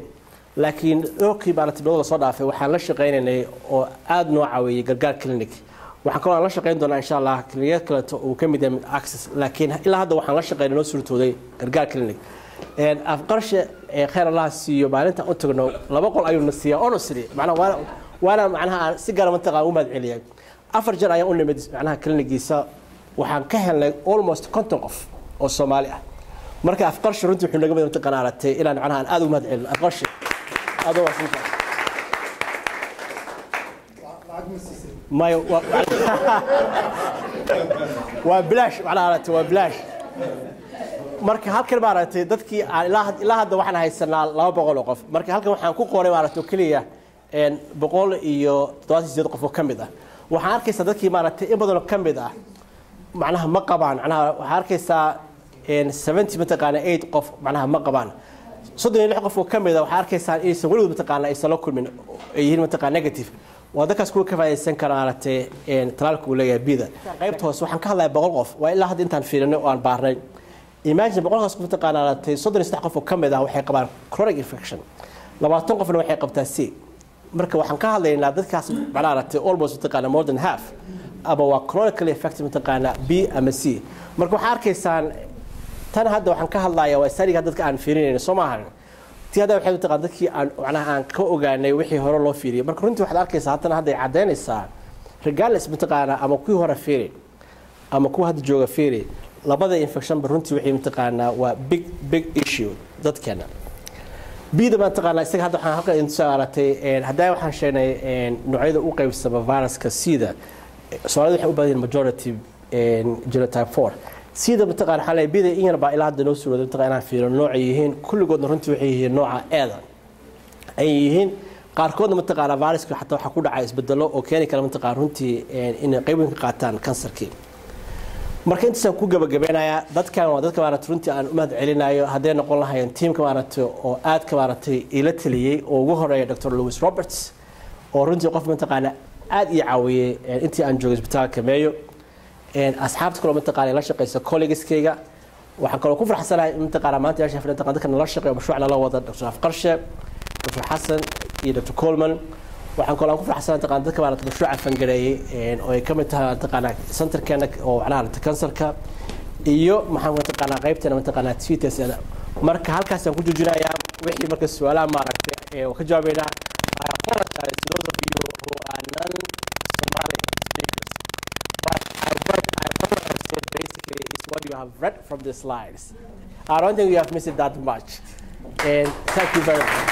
laakiin dhowrkii maaragtay bilowda soo dhaafay waxaan la shaqaynaynay oo aad noo caawiyey gargaar clinic waxaan kaloo aan la shaqayn doonaa insha allah clinic kaleeto uu ka mid yahay access laakiin ilaa hadda waxaan la shaqaynay noo suurtooday gargaar clinic afqarshe khayr allah siiyo maalinta u tagno 2 qol ayuu na siiyaa honestly macnaha waana macnaha aan si gaar mataqaan u mahadceliyay 4 jeer ayaan u nimid macnaha clinic-giisa waxaan ka helnay almost 50 qof oo Soomaali ah marka afqarshe runtii wuxuu naga mid qanaaratay inaan macnaha aan aad u mahadcelino afqarshe aad u wasiinta ما وبلاش على وبلاش marka halkan maaragtay dadkii ilaa hadda waxaan haysanaa 200 qof marka halkan waxaan ku qoray maaragtay kaliya 178 qof oo kamid ah waxaan arkaysaa dadkii maaragtay in badan oo kamid ah macnaha ma qabaan macnaha waxaan arkaysaa 70 mataqaana 8 qof macnaha ma qabaan 36 qof oo kamid ah waxaan arkaysaa inaysan weligood mataqaana aysan la kulmin ay yihiin mataqaana negative wadakaas ku ka faa'iideysan kara maaragtay talaalku uu leeyahay bida qaybta hoos waxaan ka hadlayaa 100 qof waa ilaa hadda intaan fiirinay oo aan baarnay imagine 100 qof mataqaana maaragtay 33 qof oo kamid ah waxay qabaan chronic infection 20 qofna waxay qabtaa C marka waxaan ka hadlaynaa dadkaas maaragtay almost mataqaana more than half aba waa chronically affected mataqaana B ama C marka waxaan arkaysaan tan hadda waxaan ka hadlayaa waa sariga dadka aan fiirinayno Soomaaliya هذا واحد تقدر كي أنا عن كوجاني وحي هرا الله فيري مرة كنت واحد أركز حتى هذا عدين الساعة رجال اسمه تقانا أما كوي هرا فيري أما كوي هذا جوجا فيري لبدا إنفكشن برونتي وحي متقانا و big issue ذات كنا بيد ما تقانا استك هذا حقا إنسانتي هذا واحد شيء نوعية أوقي بسبب فيروس كسيدة سؤال ده حبوا الماجورتي جينوتايب 4 سيدا بتقال حالي بيدا إينا با إلا هذا نوسو وذا بتقال في النوع يهين كل قد نرنتي وحيه نوع أيضا أي يهين قاركودنا متقال فيروس حتى حكود عايز بدلو أو كاني كلام متقال رنتي إن قيبين قاتان كانسر كي marka inta ku gabagabeynaya dadkan waa dadka maaragtay runtii aan u mahadcelinayo hadee noqon lahayn teamka maaragtay oo aad ka maaragtay ila taliyay oo ugu horeeya Dr. Lewis Roberts oo runtii qof mantaqaana aad ii caawiyay intii aan joogay isbitaalka Mayo asxaabta kale mantaqaana la shaqeysa colleagueskayga waxaan kaloo ku farxsanahay mantaqaana maanta yaa shafada dadka la shaqeeyo mashruuc la wada Dr. Afqarshe Dr. Hassan iyo Dr. Coleman waxaan kaloo ku farxsanahay taqaan dadka maaragtay mashruuca fangareeyay oo ay ka mid tahay taqaan centerkeena oo calaamada kansarka iyo maxaan taqaan qaybteena taqaan TTS marka halkaas aan ku joojinayaa wixii marka su'aalaha maaragtay oo ka jawaabayna I apologize to those of you who are non-Somali speakers but I have said basically is what you have read from the slides. I don't think you have missed it that much and thank you very much.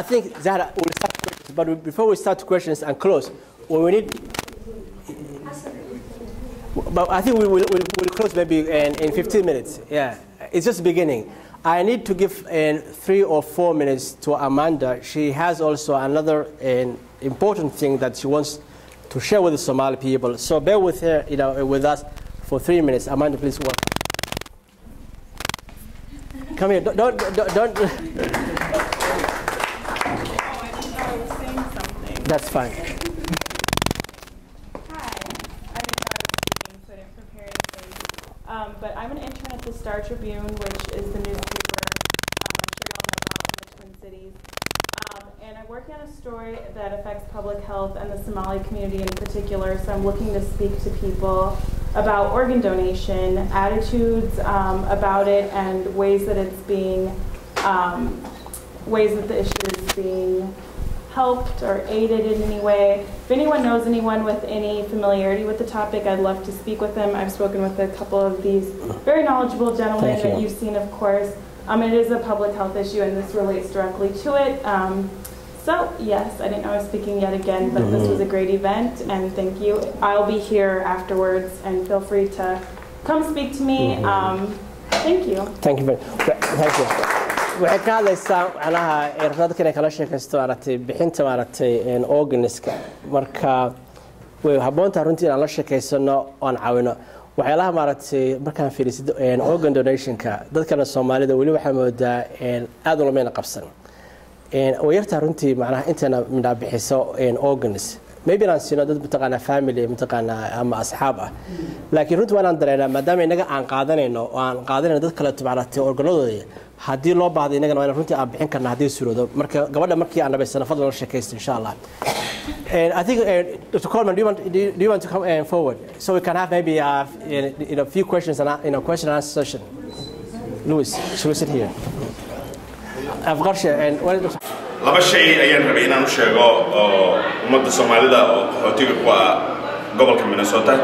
I think Zahra will start questions, but before we start questions and close, well, we need. But I think we'll close maybe in 15 minutes. Yeah, it's just beginning. I need to give 3 or 4 minutes to Amanda. She has also another important thing that she wants to share with the Somali people. So bear with her, with us for 3 minutes. Amanda, please welcome. Come here. Don't. That's fine. Hi. I didn't know I was speaking, so I didn't prepare anything. But I'm an intern at the Star Tribune, which is the newspaper I'm sure y'all know about in the Twin Cities. And I'm working on a story that affects public health and the Somali community in particular. So I'm looking to speak to people about organ donation, attitudes about it, and ways that it's being, ways that the issue is being helped or aided in any way. If anyone knows anyone with any familiarity with the topic, I'd love to speak with them. I've spoken with a couple of these very knowledgeable gentlemen that you've seen, of course. It is a public health issue, and this relates directly to it. So, yes, I didn't know I was speaking yet again, but this was a great event, and thank you. I'll be here afterwards, and feel free to come speak to me. Thank you. Thank you very much. Thank you. waxay ka hadlaysaa macnaha dadka inay kala sheekaysto maaragtay bixinta maaragtay organiska marka way habboontaa runtii inaan la sheekaysano oon caawino waxyaalaha maaragtay markaan fiirisid organ donationka dadkana Soomaalida wali waxaa moodaa aad u lameyn qabsan oo yartaa runtii macnaha intana midna bixiso organs maybe aan sino dad mutaqaana family mutaqaana ama asxaab ah laakiin runtii waan dareeraa maadaama inaga aan qaadanayno dad kale maaragtay organadooda haddii loo baahdo inagana waan runtii aan bixin karnaa haddii suuroodo marka gabadha markii aan dhabaysana fadlan la sheekaysto insha Allah. And I think Dr. Coleman, do you want to come forward so we can have maybe a few questions and question and answer session? Louis, should we sit here? I've got you. And what is laba shay ayaan rabay inaan u sheego ummadda Soomaalida oo qaxootiga ku ah gobolka Minnesota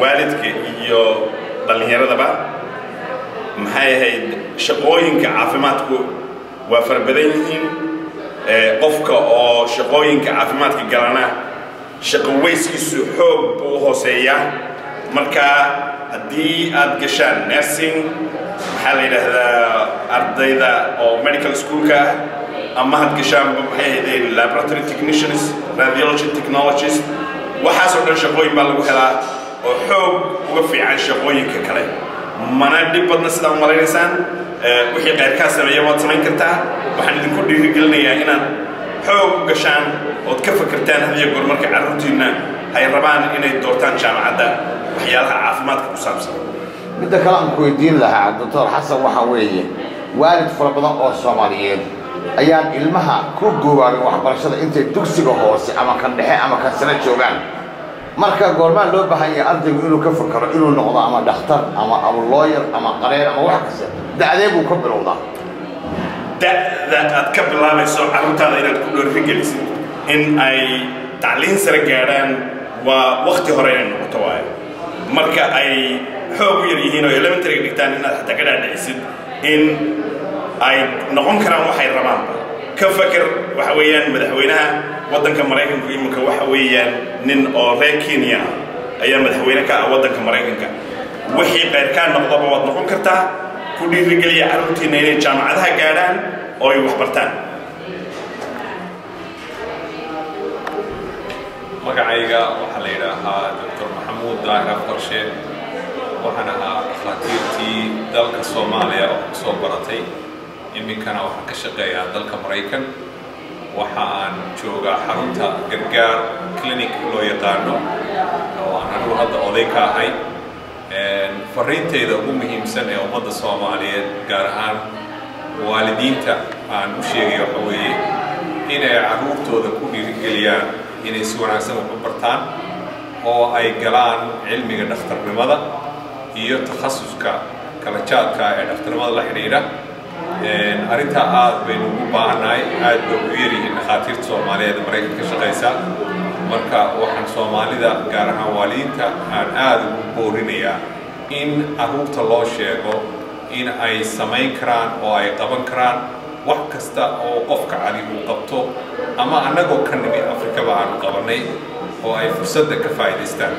waalidka iyo dhalinyaradaba maxay ahayd shaqooyinka caafimaadku waa farbadan yihiin qofka oo shaqooyinka caafimaadka galana shaqo weyskiisu xoog buu hooseeyaa marka haddii aad gashaan nursing maxaa la yidhaahdaa ardayda oo medical schoolka ama had gashaan maxay ahayd laboratory technicians radiology technologists waxaasoo dhan shaqooyin baa lagu helaa oo xoog uga fiican shaqooyinka kale mana dhib badna sidaa umalaynaysan wixii qayrkaa sameeya waad samayn kartaa waxaan idinku dhiirigelinayaa inaad xoog u gashaan ood ka fakertaan hadiyo goor marka carruurtiinna ay rabaan inay doortaan jaamacadda waxyaalaha caafimaadka ku saabsan midda kale aan ku weydiin lahaa Dr. Xasan waxa weeye waalid fara badan oo Soomaaliyeed ayaan ilmaha ku goobaabin waxbarashada intay dugsiga hoose ama kan dhexe ama kan sare joogaan marka goormaan loo baahan yahay ardaygu inuu ka fakaro inuu noqdo ama dhakhtar ama lawyer ama qareer ama wax kasta da'dee buu ka bilowdaa da'da aad ka bilaabayso carruurtaada inaad ku dhiirigelisid in ay tacliin sare gaadhaan waa waqti hore inay noqoto waayo marka ay xoog u yar yihiin oo elementary dhigtaan inaad xataa ka dhaadhicisid in ay noqon karaan waxay rabaan ka fakar waxa weeyaan madaxweynaha waddanka Mareykanka iminka waxa weeyaan nin oo reer Kenya ayaa madaxweyne ka ah waddanka Mareykanka wixii qayrkaa noqdaba waad noqon kartaa ku dhiirigeliya carruurtiina inay jaamacadaha gaadhaan oo ay wax bartaan magacayga waxaa la yidhaahaa Dr. Maxamuud Daahir Qarshe waxaan ahaa dhakhaatiirtii dalka Soomaaliya oo kusoo baratay iminkana waxaan ka shaqeeyaa dalka Mareykan waxa aan joogaa xarunta gargaar clinic loo yaqaano oo aan anigu hadda oday ka ahay fariinteyda ugu muhiimsan ee ummadda Soomaaliyeed gaar ahaan waalidiinta aan u sheegayo waxa weeye inay carruurtooda ku dhiirigeliyaan inay si wanaagsan wax u bartaan oo ay galaan cilmiga dhakhtarnimada iyo takhasuska kala jaadka ee dhakhtarnimada la xidhiidha arrintaa aad baynu ugu baahannahay aad bay ugu yaryihiin dhakhaatiirta Soomaaliyeed ee Mareykanka ka shaqaysa marka waxaan Soomaalida gaar ahaan waalidiinta aan aad ugu boorinayaa in carruurta loo sheego in ay samayn karaan oo ay qaban karaan wax kasta oo qofka cali uu qabto ama annagoo ka nimi Afrikaba aan qabanay oo ay fursadda ka faa'iidaystaan